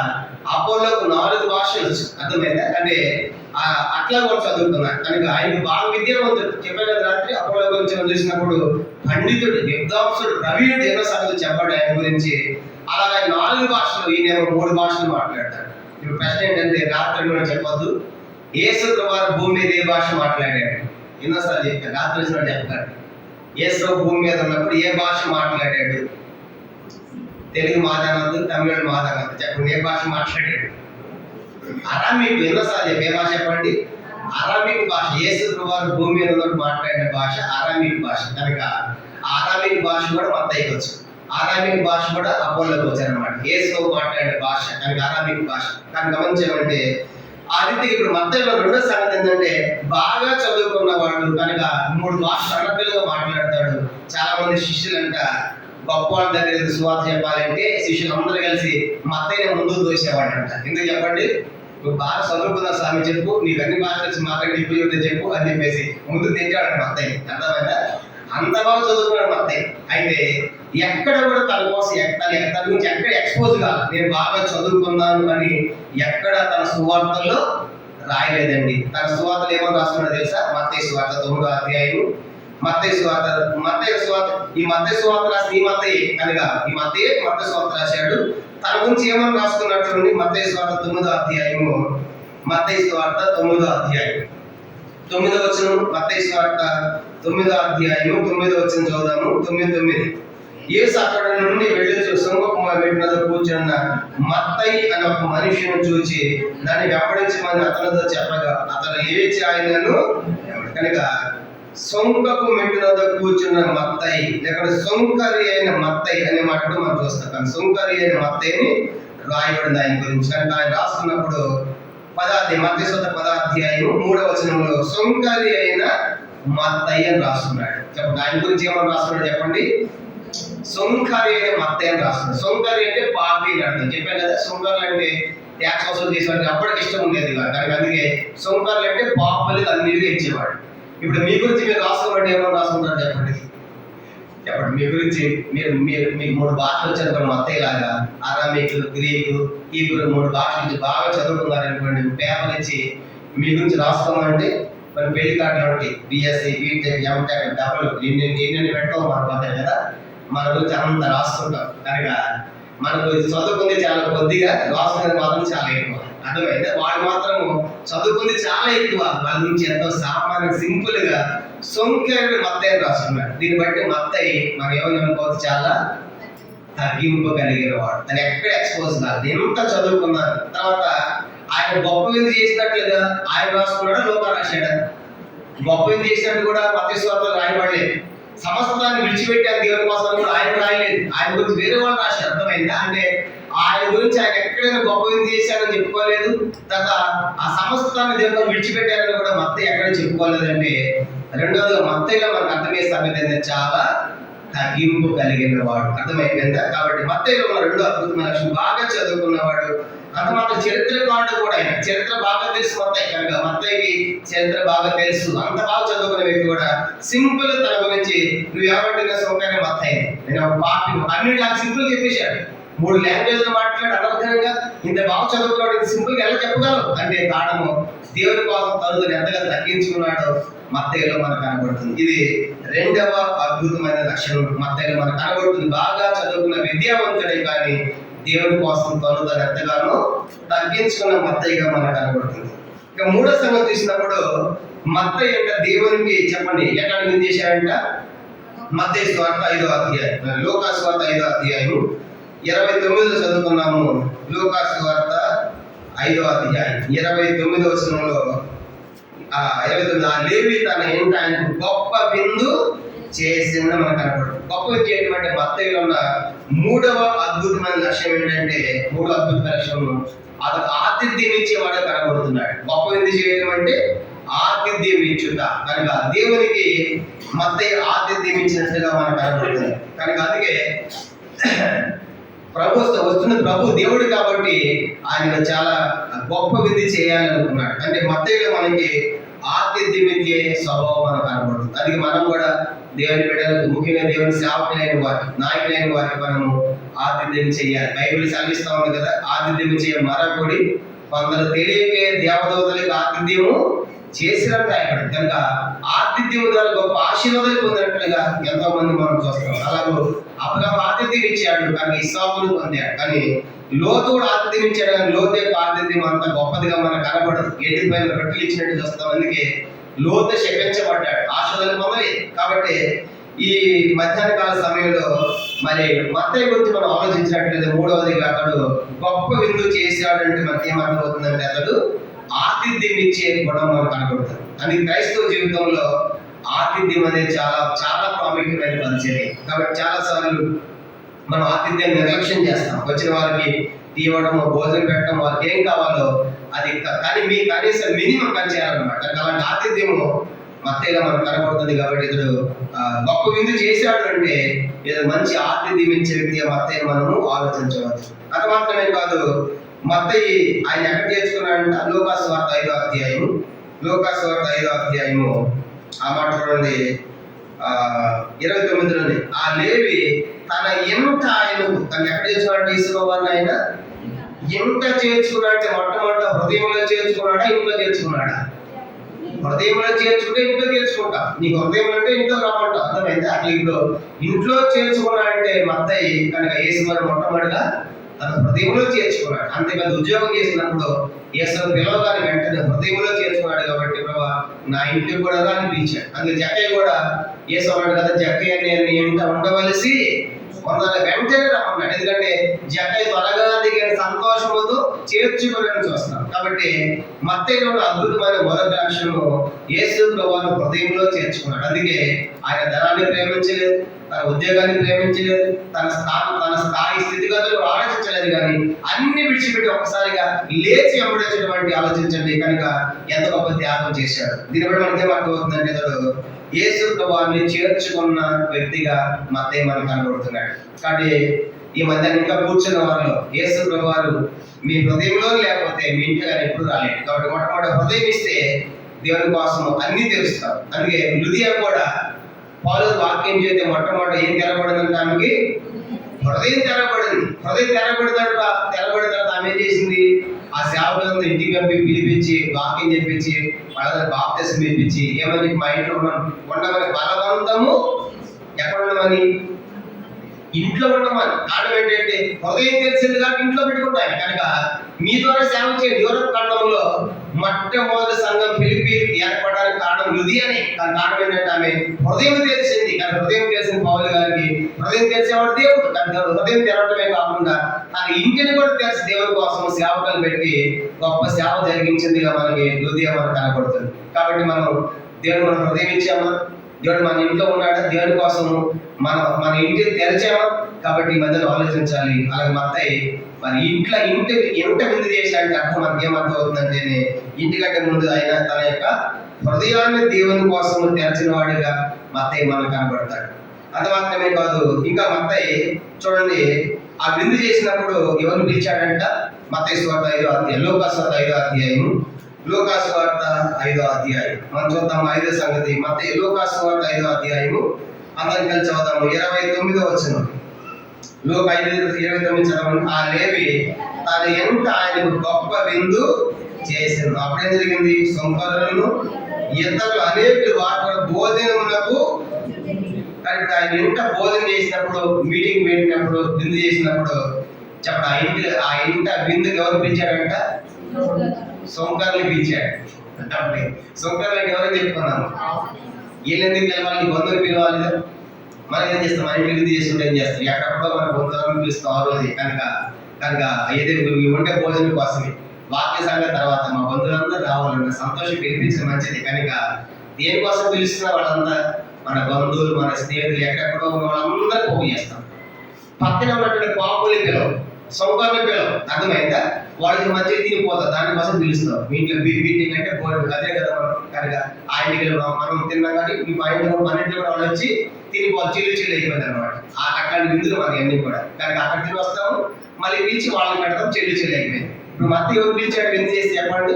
[SPEAKER 1] అపోలోకు 4 భాషలు అర్థమైందా? అంటే అట్లా కూడా చదువుతున్నాడు. కనుక ఆయన బాగా విద్యావంతుడు. చెప్పాను కదా రాత్రి అపోలో గురించి చూసినప్పుడు పండితుడు, విద్వాంసుడు, ప్రవీణుడు ఎన్నో సంగతులు చెప్పాడు ఆయన గురించి. అలాగే 4 భాషలు, ఈయన 3 భాషలు మాట్లాడతాడు. ఇప్పుడు ప్రశ్న ఏంటంటే రాత్రి కూడా చెప్పొద్దు, యేసు ప్రభువు భూమి మీద ఏ భాష మాట్లాడాడు? ఎన్నోసార్లు చెప్తాను, రాత్రి వచ్చిన చెప్తాడు. యేసు భూమి మీద ఉన్నప్పుడు ఏ భాష మాట్లాడాడు? తెలుగు మాట్లాడద్దు, తమిళ మాట్లాడద్దు, చెప్పండి ఏ భాష మాట్లాడాడు? అరామిక్. ఎన్నోసార్లు చెప్పి ఏ భాష చెప్పండి? అరామిక్ భాష. యేసు ప్రభువు భూమి మీద ఉన్నప్పుడు మాట్లాడిన భాష అరామిక్ భాష. కనుక అరామిక్ భాష కూడా మత్తయికి వచ్చు, అరామిక్ భాష కూడా అపోలోకి వచ్చారు అనమాట. యేసు మాట్లాడే భాష కనుక అరామిక్ భాష. కానీ గమనించామంటే ఆ రీతి ఇప్పుడు మత్తయిలో రెండో సంగతి ఏంటంటే బాగా చదువుకున్న వాడు కనుక 3 భాషలు అనర్గళంగా మాట్లాడతాడు. చాలా మంది శిష్యులంట గొప్ప వాళ్ళ దగ్గర సువార్త చెప్పాలంటే శిష్యులు అందరూ కలిసి మత్తయిని ముందు దోసేవాడంట. ఎందుకు చెప్పండి? నువ్వు బాగా చదువుకున్న స్వామి చెప్పు, నీకు అన్ని భాషలు వచ్చి మాట్లాడి ఇప్పుడు చెప్పు అని చెప్పేసి ముందు తెచ్చాడు మత్తయి. అర్థమైందా? అంత బాగా చదువుకున్నాడు మత్తయి. అయితే ఎక్కడ కూడా తన కోసం తన గురించి ఎక్కడ ఎక్స్పోజ్ కాదు, నేను బాగా చదువుకున్నాను అని ఎక్కడ తన సువార్తల్లో రాయలేదండి. తన సువార్తలు ఏమో రాస్తున్నాడో తెలుసా? మత్తయి సువార్త 9వ అధ్యాయం. మత్తయి సువార్త ఈ మత్తయి సువార్త రాసిన ఈ మత్తయి కనుక ఈ మత్తయి సువార్త రాశాడు. తన గురించి ఏమని రాసుకున్నట్టు మత్తయి సువార్త 9వ అధ్యాయము. మత్తయి సువార్త 9వ అధ్యాయం 9వ వచనం. మత్తయి సువార్త 9వ అధ్యాయము 9వ వచనం చదువుదాము. 9:9. యేసు అక్కడ నుండి వెళ్ళి సుంకపు మెట్టు మీద కూర్చున్న మత్తయి అనే ఒక మనిషిని చూచి దాన్ని వెంబడించమని అతనితో చెప్పగా అతను లేచి ఆయనను. కనుక సొంకపు మెట్టు వద్ద కూర్చున్న మత్తయి, లేకపోతే సొంకరి అయిన మత్తయి అనే మాట మనం చూస్తాం. కానీ సొంకరి అయిన మత్తయిని రాయబడింది ఆయన గురించి. కనుక ఆయన రాసుకున్నప్పుడు మత్తయి సువార్త 10వ అధ్యాయం 3వ వచనంలో సొంకరి అయిన మత్తయి అని రాస్తున్నాడు. చెప్పండి ఆయన గురించి ఏమని రాస్తున్నాడు చెప్పండి? సొంకరి అయిన మత్తయి అని రాస్తున్నాడు. సొంకరి అంటే పాపి అని అర్థం. చెప్పాను కదా, సొంకర్లు అంటే ట్యాక్స్ వసూలు చేసేవాడికి అప్పటికి ఇష్టం ఉండేది కాదు. దానికి అందుకే సొంకర్లు అంటే పాపలకి అన్నిటిగా ఇచ్చేవాడు. ఇప్పుడు మీ గురించి మీరు రాసుకోవాలంటే ఏమో రాసుకుంటారు చెప్పండి? మీ గురించి మీకు 3 భాషలు వచ్చారు మత్తయి లాగా, అరామిక్, గ్రీకు, హీబ్రూ 3 భాషలు బాగా చదువుకున్నారనుకోండి, పేపర్ ఇచ్చి మీ గురించి రాసుకోమంటే మన పెళ్లి కార్డులు ఉంటాయి, బిఎస్సి, బీటెక్, ఎంటెక్, డబుల్ ఎన్ని పెట్టాం మనకు అంతే కదా. మన గురించి అంత రాస్తుంటాం కనుక మనకు చదువుకుంది చాలా కొద్దిగా, రాసుకునేది మాత్రం చాలా ఎక్కువ. అర్థమైంది? వాడు మాత్రం చదువుకుంది చాలా ఎక్కువ, వాళ్ళ నుంచి ఎంతో సామాన్య సింపుల్ గా సొంకేడు మత్తయ్య రాస్తున్నాడు. దీన్ని బట్టి మత్తయ్య మనం ఏమని అనుకోవచ్చు, చాలా తగ్గింపు కలిగిన వాడు. తను ఎక్కడ ఎక్స్పోజ్ కాదు, ఎంత చదువుకున్నాను. తర్వాత ఆయన గొప్ప విందు చేసినట్లుగా ఆయన రాసుకున్నాడా, లోకా రాశాడా? గొప్ప విందు చేసినట్టు కూడా మత్తయి సువార్తలో రాయబడలేదు. సమస్తాన్ని విడిచిపెట్టాను దేవుని కోసం కూడా ఆయన రాయలేదు. ఆయన గురించి వేరే వాళ్ళు రాశారు. అర్థమైందా? అంటే ఆయన గురించి ఆయన ఎక్కడైనా గొప్ప విందు చేశాడని చెప్పుకోలేదు. తర్వాత ఆ సమస్తాన్ని దేవుని విడిచిపెట్టారని కూడా మత్తయి ఎక్కడ చెప్పుకోలేదంటే, రెండోదిగా మత్తయిలో మనకు అర్థమయ్యే సంగతి ఏంటంటే చాలా తగ్గింపు కలిగిన వాడు. అర్థమైపోయిందా? కాబట్టి మత్తయిలో ఉన్న రెండో అద్భుతమైన లక్షణం, బాగా చదువుకున్నవాడు. అంత మాత్రం చరిత్రకారుడు కూడా. ఆయన చరిత్ర బాగా తెలుసు మత్తయి కనుక, మత్తయికి చరిత్ర బాగా తెలుసు. అంత బాగా చదువుకున్న వ్యక్తి కూడా సింపుల్ తన గురించి నువ్వు ఏమంటున్నా సొంతంగా మత్తయి నేను ఒక పాపి అన్ని నాకు సింపుల్ చెప్పేశాడు. 3 లాంగ్వేజ్లు మాట్లాడి అనర్థంగా ఇంత బాగా చదువుకున్నాడు, సింపుల్ గా ఎలా చెప్పగలవు అంటే కారణము దేవుని కోసం తను ఎంతగా తగ్గించుకున్నాడో మత్తయిలో మనకు కనబడుతుంది. ఇది రెండవ అద్భుతమైన లక్షణం మత్తయిలో మనకు కనబడుతుంది. బాగా చదువుకున్న విద్యావంతుడే కానీ దేవుని కోసం తను ఎంతగానో తగ్గించుకున్న మత్తయిగా మనకు కనబడుతుంది. ఇక మూడో సంగతి చూసినప్పుడు మత్తయి అంటే దేవునికి చెప్పండి ఎక్కడ విందు చేశాడంట? మత్తయి సువార్త 5వ అధ్యాయం, లూకా సువార్త 5వ అధ్యాయం 29 చదువుకున్నాము. లూకా సువార్త 5వ అధ్యాయం 29వ వచనంలో 29 ఆ లేవి తన ఇంట ఆయనకు గొప్ప విందు చేసింది మనకు కనపడుతుంది. గొప్ప విందు చేయడం అంటే మత్తయిలో ఉన్న మూడవ అద్భుతమైన లక్ష్యం ఏంటంటే, మూడో అద్భుతమైన లక్ష్యం అతను ఆతిథ్యం ఇచ్చేవాడు కనబడుతున్నాడు. గొప్ప విందు చేయడం అంటే ఆతిథ్యం ఇచ్చుట కనుక దేవునికి మత్తయి ఆతిథ్యం ఇచ్చినట్లుగా మనకు కనబడుతుంది. కనుక అందుకే వస్తున్న ప్రభు దేవుడు కాబట్టి ఆయన చాలా గొప్ప విధి చేయాలనుకున్నాడు. అంటే మత్తయిలో మనకి ఆతిథ్యం ఇచ్చే స్వభావం మనకు కనబడుతుంది. అందుకే మనం కూడా దేవుని బిడ్డలకు, ముఖ్యంగా దేవుని సేవకులైన వారికి, నాయకులైన వారికి మనము ఆతిథ్యం చేయాలి. బైబిల్ సెలవిస్తా ఉంది కదా, ఆతిథ్యం చేయ మరొకటి కొందరు తెలియకే దేవదూతలకు ఆతిథ్యము చేసినట్టు రాయబడింది. కనుక ఆతిథ్యం ద్వారా గొప్ప ఆశీర్వాదాలు పొందినట్లుగా ఎంతో మంది మనం చూస్తాం. అలాగే అబ్రహాము ఆతిథ్యం ఇచ్చాడు కానీ ఇస్సాకును పొందాడు. కానీ లోతు కూడా ఆతిథ్యం ఇచ్చాడు కానీ లోతు యొక్క ఆతిథ్యం అంత గొప్పదిగా మనకు కనబడదు. ఏటి పైన రొట్టెలు ఇచ్చినట్టు చూస్తాం. అందుకే లోతు శపించబడ్డాడు, ఆశీర్వాదాలు పొందలేదు. కాబట్టి ఈ మధ్యాహ్న కాల సమయంలో మరి మత్తయి గురించి మనం ఆలోచించినట్లయితే మూడవదిగా అతడు గొప్ప విందు చేశాడంటే మనకి ఏమర్థమవుతుందంటే అతడు ఆతిథ్యం ఇచ్చే గుణం మనకు కనబడుతుంది. అందుకే క్రైస్తవ జీవితంలో ఆతిథ్యం అనేది చాలా చాలా ప్రాముఖ్యమైన పరిచర్య. కాబట్టి చాలా సార్లు మనం ఆతిథ్యం నిర్లక్ష్యం చేస్తాం. వచ్చిన వారికి తీయడం, భోజనం పెట్టడం, వారికి ఏం కావాలో అది కానీ మీ కనీసం మినిమం పని చేయాలన్నమాట. అలాంటి ఆతిథ్యము మత్తయిలో మనకు కనబడుతుంది. కాబట్టి ఇతడు గొప్ప విందు చేశాడు అంటే ఏదో మంచి ఆతిథ్యం ఇచ్చే వ్యక్తిగా మత్తయి మనము ఆలోచించవచ్చు. అది మాత్రమే కాదు, మత్తయి ఆయన ఎక్కడ చేర్చుకున్నాడంట? లూకా సువార్త 5వ అధ్యాయం, లూకా సువార్త 5వ అధ్యాయము ఆ మాట చూడండి 29లోనే ఆ లేవి తన ఇంట ఆయనకు తను ఎక్కడ చేర్చుకున్నాడు? యేసువారిని ఆయన ఇంట చేర్చుకున్నాడంటే మొట్టమొదట హృదయంలో చేర్చుకున్నాడా, ఇంట్లో చేర్చుకున్నాడా? హృదయంలో చేర్చుకుంటే ఇంట్లో చేర్చుకుంటా. నీకు హృదయం అంటే ఇంట్లో రమ్మంటా. అర్థమైంది? అట్లా ఇప్పుడు ఇంట్లో చేర్చుకున్నాడంటే మత్తయి కనుక యేసువారిని మొట్టమొదటిగా తన హృదయంలో చేర్చుకున్నాడు. అంతేకాదు ఉద్యోగం చేసినప్పుడు యేసుని పిలవగానే వెంటనే హృదయంలో చేర్చుకున్నాడు. కాబట్టి ప్రభా నా ఇంటికి కూడా అనిపించాడు. అందుకే జక్కయ్య కూడా యేసు అన్నాడు కదా, జక్కయ్య నేను ఇంట ఉండవలసి కొందరు వెంటనే రమ్మన్నాడు. ఎందుకంటే జక్కయ్య త్వరగా దిగిన సంతోషముతో చేర్చుకుని చూస్తున్నాం. కాబట్టి మత్తయిలో అద్భుతమైన మొదటి లక్షణము యేసు ప్రభువును హృదయంలో చేర్చుకున్నాడు. అందుకే ఆయన ధనాన్ని ప్రేమించలేదు, తన ఉద్యోగాన్ని ప్రేమించలేదు, తన స్థాయి స్థితిగతులు ఆలోచించలేదు. కానీ అన్ని విడిచిపెట్టి ఒక్కసారిగా లేచి వెంబడించినటువంటి ఆలోచించండి కనుక ఎంత గొప్ప త్యాగం చేశాడు. దీని బట్టి మనకి ఏమర్థమవుతుందంటే ఇతడు యేసు ప్రభువుని చేర్చుకున్న వ్యక్తిగా మత్తయి మనకు కనబడుతున్నాడు. కాబట్టి ఈ మధ్య ఇంకా కూర్చున్న వారిలో యేసు ప్రభువారు మీ హృదయంలో లేకపోతే మీ ఇంటికి ఎప్పుడు రాలేదు. కాబట్టి మొట్టమొదటి హృదయం ఇస్తే దేవుని కోసం అన్ని తెలుస్తాం. అందుకే లుదియా కూడా పౌలు వాక్యం చేస్తే మొట్టమొదటి ఏం తెరబడిందంటే ఆమెకి హృదయం తెరబడింది. హృదయం తెరబడిన తర్వాత ఆమె ఏం చేసింది? ఆ సేవకులందరూ ఇంటికి పంపి పిలిపించి వాక్యం చెప్పించి వాళ్ళ బాప్తిసం ఇప్పించి ఏమని మా ఇంట్లో ఉండమని బలవంతము ఎక్కడ ఉండమని ఇంట్లో ఉండమని. కారణం ఏంటంటే హృదయం తెలిసింది కాబట్టి ఇంట్లో పెట్టుకుంటాయి. కనుక మీ ద్వారా సేవ చేయండి. యూరప్ ఖండంలో మొట్టమొదటి సంఘం ఫిలిప్పీ ఏర్పడడానికి కారణం లుదియనే. దాని కారణం ఏంటంటే ఆమె హృదయం తెలిసింది. కానీ హృదయం తెలిసిన పౌలు గారికి హృదయం తెలిసేవాడు దేవుడు. కానీ హృదయం తెరవడమే కాకుండా తన ఇంటిని కూడా తెలిసి దేవుని కోసం సేవకులు పెట్టి గొప్ప సేవ జరిగించిందిగా మనకి లుదియా మనకు కనబడుతుంది. కాబట్టి మనం దేవుడు మన హృదయం ఇచ్చామా, దేవుడు మన ఇంట్లో ఉన్నాడా, దేవుని కోసము మన ఇంటిని తెరిచామా. కాబట్టి ఈ మధ్యలో ఆలోచించాలి. అలాగే మత్తయి మరి ఇంట విందు చేశాడంటే అర్థం మనకి ఏమర్థం అవుతుందంటే ఇంటికంటే ముందు ఆయన తన యొక్క హృదయాన్ని దేవుని కోసం తెరచిన వాడిగా మత్తయి మనకు కనబడతాడు. అది మాత్రమే కాదు, ఇంకా మత్తయి చూడండి ఆ విందు చేసినప్పుడు ఎవరిని పిలిచాడంట? మత్తయి సువార్త 5వ అధ్యాయం, లూకా సువార్త 5వ అధ్యాయము, లూకా సువార్త 5వ అధ్యాయం మనం చూద్దాం. 5వ సంగతి మత్తయి లూకా సువార్త 5వ అధ్యాయము అందరం కలిసి చదువుదాము. 29వ వచనం. లూకా 5:29 చదవండి. ఆ లేవి తన ఎంత ఆయనకు గొప్ప విందు చేశాను. అప్పుడేం జరిగింది? సుంకరులను ఇతరులు అనేకులు వాటి భోజనములకు. కానీ ఆయన ఇంట భోజనం చేసినప్పుడు, మీటింగ్ పెట్టినప్పుడు, విందు చేసినప్పుడు చెప్పండి, ఆ ఇంట విందుకు ఎవరు పిలిచాడంట? సొంకర్లు పిలిచాడు. అంటే సొంకర్లకు ఎవరు చెప్పుకున్నాము? వీళ్ళెందుకు పిలవాలి? బంధువులు పిలవాలి. మనం ఏం చేస్తాం? మన ఇంటి విందు చేసుకుంటే ఏం చేస్తాం? ఎక్కడెక్కడో మన బంధువులను పిలుస్తాం ఆ రోజు. కనుక ఏదైతే ఉండే భోజనం కోసమే వాక్య సంఘం తర్వాత మా బంధువులందరూ రావాలన్న సంతోషం పిలిపించిన మంచిది. కనుక దేనికోసం పిలుస్తున్నా వాళ్ళంతా మన బంధువులు, మన స్నేహితులు, ఎక్కడెక్కడో ఉన్న వాళ్ళందరూ పోగు చేస్తాం. పక్కన ఉన్నటువంటి పాపులు పిలవు, సౌకర్యం పిలవు. అర్థమైందా? వాళ్ళకి మంచిగా తినిపోతాం, దానికోసం పిలుస్తాం. మీ ఇంట్లో మీటింగ్ అంటే భోజనం అదే కదా. మనం కనుక ఆ ఇంటికి మనం తిన్నాం కానీ మా ఇంట్లో మన ఇంట్లో కూడా వాళ్ళు వచ్చి తినిపోవాలి. చిల్లు అయిపోయింది అనమాట. అట్లాంటి విందులు మనకి అన్ని కూడా. కనుక అక్కడ తిని వస్తాము, మళ్ళీ పిలిచి వాళ్ళని పెడతాం, చిల్లు అయిపోయింది. ఇప్పుడు మధ్య ఎవరు పిలిచాడు విందు చేసి చెప్పండి?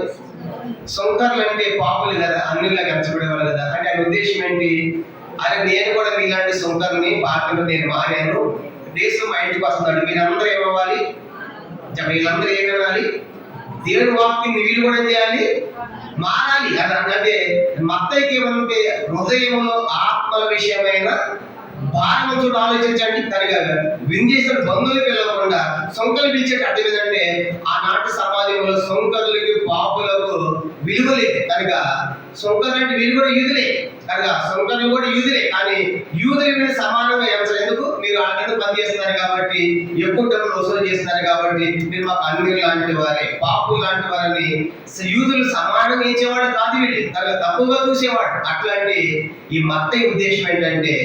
[SPEAKER 1] సొంకర్లు అంటే పాపులు కదా, అన్నిలా గంచబడేవాళ్ళు కదా. అంటే ఆయన ఉద్దేశం ఏంటి? అరే నేను కూడా మీలాంటి సొంకర్ని పార్టీలో నేను మారాను, దేశం మా ఇంటికి వస్తున్నాడు, మీరందరూ ఏమవ్వాలి? వీళ్ళందరూ ఏమవ్వాలి? దేవుని వాక్యం వీళ్ళు కూడా చేయాలి, మారాలి. అని అంటే మత్తయికి ఏమంటే హృదయంలో ఆత్మల విషయమైన భారమంతుడు ఆలోచించండి. కనుక విందు చేసిన బంధువులు పిలవకుండా సొంకలు పిలిచేట అర్థం ఏంటంటే ఆనాటి సమాజంలో సొంకరులకి పాపులకు విలువ లేదు. కనుక సొంకలు అంటే వీళ్ళు కూడా యూదులే. కనుక సొంకలు కూడా యూదులే. కానీ యూదుల మీద సమానంగా ఎంచడం ఎందుకు? మీరు వాళ్ళని పని చేస్తున్నారు కాబట్టి, ఎక్కువ డబ్బులు వసూలు చేస్తున్నారు కాబట్టి మీరు మాకు అన్ని లాంటి వారే, పాపులు లాంటి వారిని యూదులు సమానంగా ఇచ్చేవాడు కాదు వీళ్ళు. కనుక తప్పుగా చూసేవాడు. అట్లాంటి ఈ మత్తయి ఉద్దేశం ఏంటంటే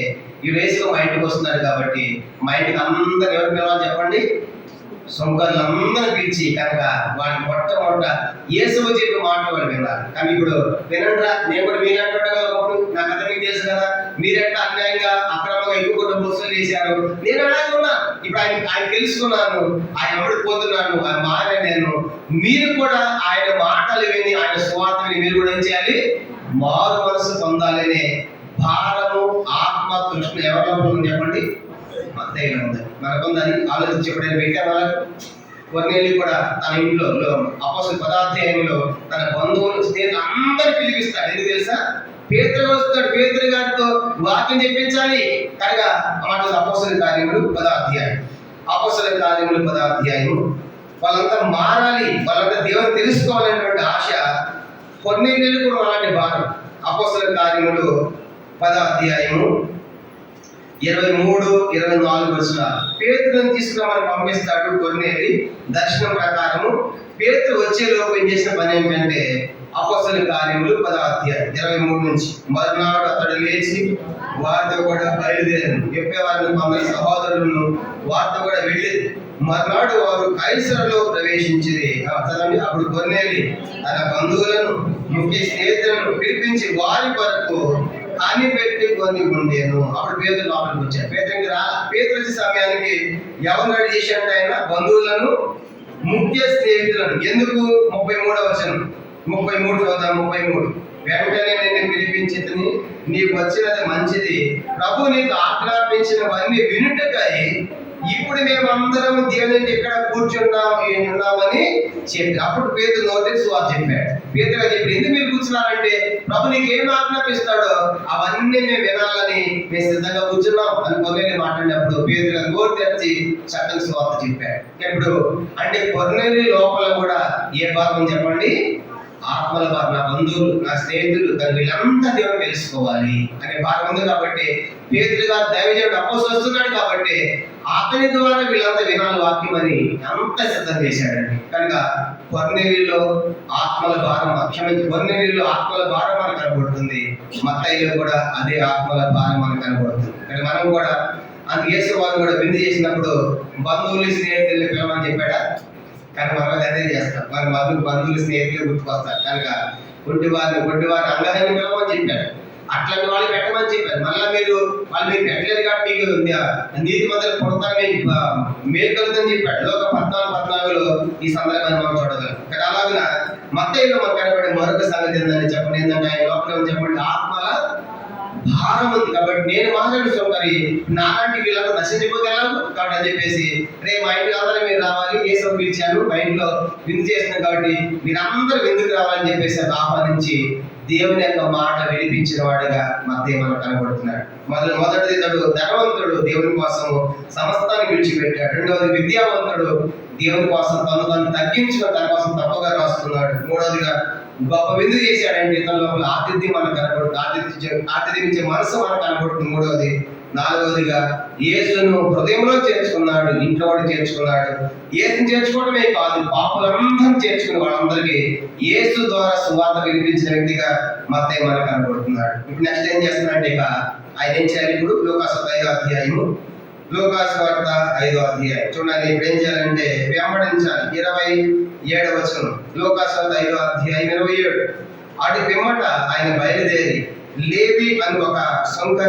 [SPEAKER 1] ఈ రేసులో మా ఇంటికి వస్తున్నారు కాబట్టి మా ఇంటికి అందరు ఎవరు పిలవాలి చెప్పండి? సొంకర్లు అందరూ పిలిచి కనుక వాళ్ళని మొట్టమొదట యేసువు చెప్పి మాటలు వాళ్ళు విన్నారు. కానీ ఇప్పుడు వినండిరా, నేను కూడా మీరంటాడు కదా, ఒకప్పుడు నాకు అంతా మీకు తెలుసు కదా, మీరెంత అన్యాయంగా అక్రమంగా ఎక్కువ డబ్బు వసూలు చేశారు, నేను అలాగే ఉన్నా. ఇప్పుడు ఆయన తెలుసుకున్నాను, ఆయన ఎవరికి పోతున్నాను, ఆయన మారే నేను. మీరు కూడా ఆయన మాటలు విని, ఆయన సువార్త విని మీరు కూడా ఏం చేయాలి? మారు మనసు పొందాలనే భారము, ఆత్మ, తృష్ణ ఎవరిలో ఉంటుంది చెప్పండి? మత్తయిలో ఉంది. మనకుందని ఆలోచించి ఎప్పుడైనా పెట్టే వాళ్ళకు కొన్నేళ్ళు కూడా తన ఇంట్లో అపోస్తలుల 10వ అధ్యాయంలో తన బంధువులు, స్నేహితులు అందరూ పిలిపిస్తాడు. ఎందుకు తెలుసా? పేతురు వస్తాడు, పేతురు గారితో వాక్యం చెప్పించాలి. కనుక అపోస్తలుల కార్యములు 10వ అధ్యాయం, అపోస్తలుల కార్యములు 10వ అధ్యాయం. వాళ్ళంతా మారాలి, వాళ్ళంతా దేవుని తెలుసుకోవాలనేటువంటి ఆశ కొన్నేళ్ళు కూడా అలాంటి భారం. అపోస్తలుల కార్యములు 10వ అధ్యాయము 23, 24 వచనాలు. పేతురుని తీసుకురామని పంపిస్తాడు కొర్నేలి దర్శనం ప్రకారము. పేతురు వచ్చేలోపు ఏం చేసిన పని ఏంటంటే అపోస్తలుల కార్యములు 10వ అధ్యాయం 23 నుంచి. మరునాడు అతడు లేచి వారితో కూడా బయలుదేరాను. చెప్పేవారిని 10 సహోదరులను వారితో కూడా వెళ్ళేది. మరునాడు వారు కైసరులో ప్రవేశించింది. అప్పుడు కొర్నేలి తన బంధువులను, ముఖ్య స్నేహితులను పిలిపించి వారి కొరకు కనిపెట్టుకొని ఉండేను. అప్పుడు పేతురు లోపలికి వచ్చాడు. పేతురు వచ్చే సమయానికి ఎవరు రెడీ చేశాడు? ఆయన బంధువులను, ముఖ్య స్నేహితులను. ఎందుకు? 33వ వచనం, 33. వెంటనే నేను పిలిపించి నీకు వచ్చినది మంచిది, ప్రభు నీకు ఆజ్ఞాపించినవన్నీ వినుటకై ఇప్పుడు మేము అందరం దేవుని ఇక్కడ ఉన్నామని చెప్పి అప్పుడు పేతురు నోటీస్ సువార్త చెప్పాడు. పేతురుగా చెప్పి ఎందుకు మీరు కూర్చున్నారంటే ప్రభు నీకు ఏం ఆజ్ఞాపిస్తాడో అవన్నీ మేము వినాలని మేము సిద్ధంగా కూర్చున్నాం అని కొర్నేలి మాట్లాడినప్పుడు పేతురుగా నోరు తెరిచి చక్కని సువార్త చెప్పాడు. ఇప్పుడు అంటే కొర్నేలి లోపల కూడా ఏ భాగం చెప్పండి? ఆత్మల భాగం. నా బంధువులు, నా స్నేహితులు, వీళ్ళంతా దేవుడు తెలుసుకోవాలి అనే భాగం ఉంది. కాబట్టి పేతురు గారు దైవజనుడు అపోస్తలుడు వస్తున్నాడు కాబట్టి అతని ద్వారా వీళ్ళంతా వినాలి వాక్యం అని అంత సిద్ధం చేశాడండి. కనుక కొర్నేలిలో ఆత్మల భారం, క్షమించి కొర్నేలిలో ఆత్మల భారం మనకు కనబడుతుంది. మత్తయిలో కూడా అదే ఆత్మల భారం మనకు కనబడుతుంది. కానీ మనం కూడా అందుకు యేసు వారు కూడా విందు చేసినప్పుడు బంధువులు స్నేహితులు పిలవమని చెప్పాడా? కానీ మనం అదే చేస్తాం. మన బంధువులు స్నేహితులు గుర్తుకొస్తారు. కనుక కొద్ది వారిని అంగహాన్ని పిలవమని చెప్పాడు. అట్లాంటి వాళ్ళు పెట్టమని చెప్పారు. మళ్ళీ వాళ్ళు పెట్టలేదు కాబట్టి నీతి మంత్రులు పుడతారని మేలు కలుగుతుందని చెప్పాడు. లోక 14:14 ఈ సందర్భాన్ని మనం చూడగలం. కానీ అలాగే మత్తయిలో మనకు కనబడే మరొక సంగతి ఏంటని చెప్పండి. ఏంటంటే ఆయన లోపల చెప్పండి ఆత్మల భారం ఉంది. కాబట్టి నేను మాట్లాడుతాను నాలాంటి వీళ్ళంతా నశించిపోగలను కాబట్టి అని చెప్పేసి మా ఇంటికి అందరూ మీరు రావాలి, ఏసో పిలిచాను, మా ఇంట్లో విందు చేస్తున్నాం కాబట్టి మీరందరూ విందుకు రావాలని చెప్పేసి ఆహ్వానించి దేవుని యొక్క మాట వినిపించిన వాడిగా మత్తయి మనకు కనబడుతున్నాడు. మొదటిది ఇతడు ధనవంతుడు, దేవుని కోసం సమస్తాన్ని విడిచిపెట్టాడు. రెండవది విద్యావంతుడు, దేవుని కోసం తను తగ్గించుకొని తన కోసం తప్పుగా రాస్తున్నాడు. మూడవదిగా గొప్ప విందు చేశాడంటే ఇతని లోపల ఆతిథ్యం మనకు కనబడుతుంది, ఆతిథ్యం ఇచ్చే మనసు మనకు కనబడుతుంది. మూడవది. నాలుగవదిగా యేసును హృదయంలో చేర్చుకున్నాడు, ఇంట్లో కూడా చేర్చుకున్నాడు. యేసుని చేర్చుకోవడమే కాదు, పాపులందరూ చేర్చుకుని వాళ్ళందరికీ యేసు ద్వారా సువార్త వినిపించిన వ్యక్తిగా మత్తయి మనకు కనబడుతున్నాడు. ఇప్పుడు నెక్స్ట్ ఏం చేస్తున్నాడంటే ఇక ఆయన ఏం చేయాలి? ఇప్పుడు లూకాసు 5వ అధ్యాయము, లూకాసు వార్త 5వ అధ్యాయం చూడండి. ఇప్పుడు ఏం చేయాలంటే వెంబడించాలి. 27వ వచనం, లూకాసు వార్త 5వ అధ్యాయం 27. అటు పిమ్మట ఆయన బయలుదేరి లేవి అని ఒక సొంక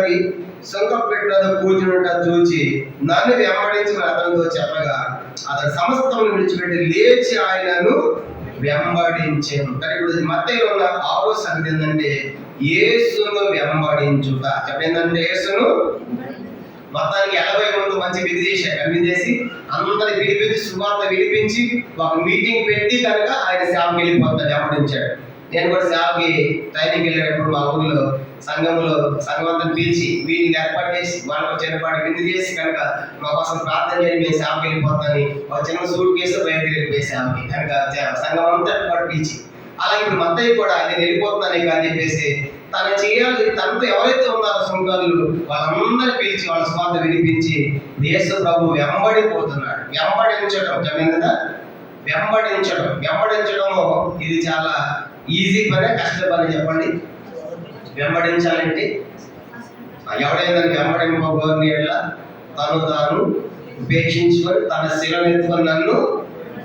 [SPEAKER 1] పెట్టిన కూర్చుంట చూచి నన్ను వెంబడించిన అతనితో చెప్పగా అతడు సమస్తమును విడిచిపెట్టి లేచి ఆయనను వెంబడించాను. కానీ ఇప్పుడు మత్తయిలో ఉన్న 6వ సంగతి ఏంటంటే యేసును వెంబడించుట. చెప్పేందంటే యేసును మొత్తానికి 80 మంది మంచి విధి చేశారు. విధి చేసి అందరిని పిలిపించి సువార్త వినిపించి ఒక మీటింగ్ పెట్టి కనుక ఆయన సేవకి వెళ్ళిపోతాడు, వెంబడించాడు. నేను కూడా సేవకి ట్రైనింగ్ వెళ్ళేటప్పుడు మా ఊళ్ళో సంఘమంతా పిలిచి మీటింగ్ ఏర్పాటు చేసి వాళ్ళకు చిన్నపాటి విందు చేసి కనుక మా కోసం ప్రార్థన చేసి మేము సేవకి వెళ్ళిపోతామని ఒక చిన్న సూట్ కేసు బయటకు వెళ్ళిపోయి సేవకి కనుక సంఘం అంతా ఏర్పాటు పిలిచి అలాగే ఇప్పుడు మత్తయి కూడా నేను వెళ్ళిపోతున్నాను అని చెప్పేసి తను చేయాలి. తనతో ఎవరైతే ఉన్నారో సుంకరులు వాళ్ళందరూ పిలిచి వాళ్ళ స్వార్థ వినిపించి యేసు ప్రభు వెంబడిపోతున్నాడు. వెంబడించడం జమీన్ కదా, వెంబడించడము ఇది చాలా ఈజీ పనే కష్ట పని చెప్పండి. వెంబడించాలంటే ఎవడైనా వెంబడింపబోని తాను ఉపేక్షించుకొని తన శిలనెత్తుకొని నన్ను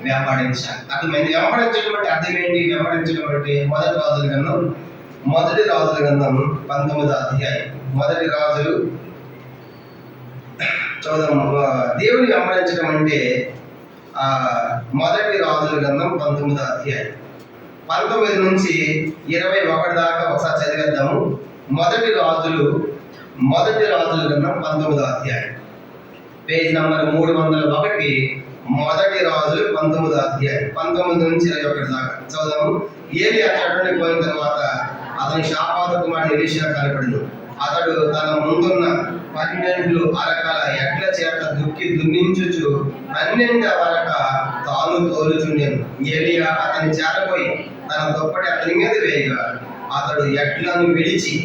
[SPEAKER 1] వెంబడించాలి. అర్థమైంది. వెంబడించడం అంటే అర్థం ఏంటి? వెంబడించడం అంటే మొదటి రాజుల గ్రంథం 19వ అధ్యాయం. మొదటి రాజులు చూద్దాం. దేవుని వెంబడించడం అంటే మొదటి రాజుల గ్రంథం 19వ అధ్యాయం 19 నుంచి 21 దాకా ఒకసారి చదివేద్దాము. మొదటి రాజుల గ్రంథం 19వ అధ్యాయం, పేజ్ నంబర్ 301. మొదటి రాజులు 19వ అధ్యాయం 19 నుంచి 21 దాకా చదువుదాము. ఏలియా చెట్టుని పోయిన తర్వాత అతని షాపాతు కుమారుడు ఎలీషా కనపడింది. అతడు తన ముందున్న 12 అరకల ఎడ్ల చేత దున్నించుచు 12 అరక తాను తోలుచుండెను. ఏలియా అతని చేరపోయి తన దుప్పటి అతని మీద వేయగా అతడు ఎడ్లను విడిచి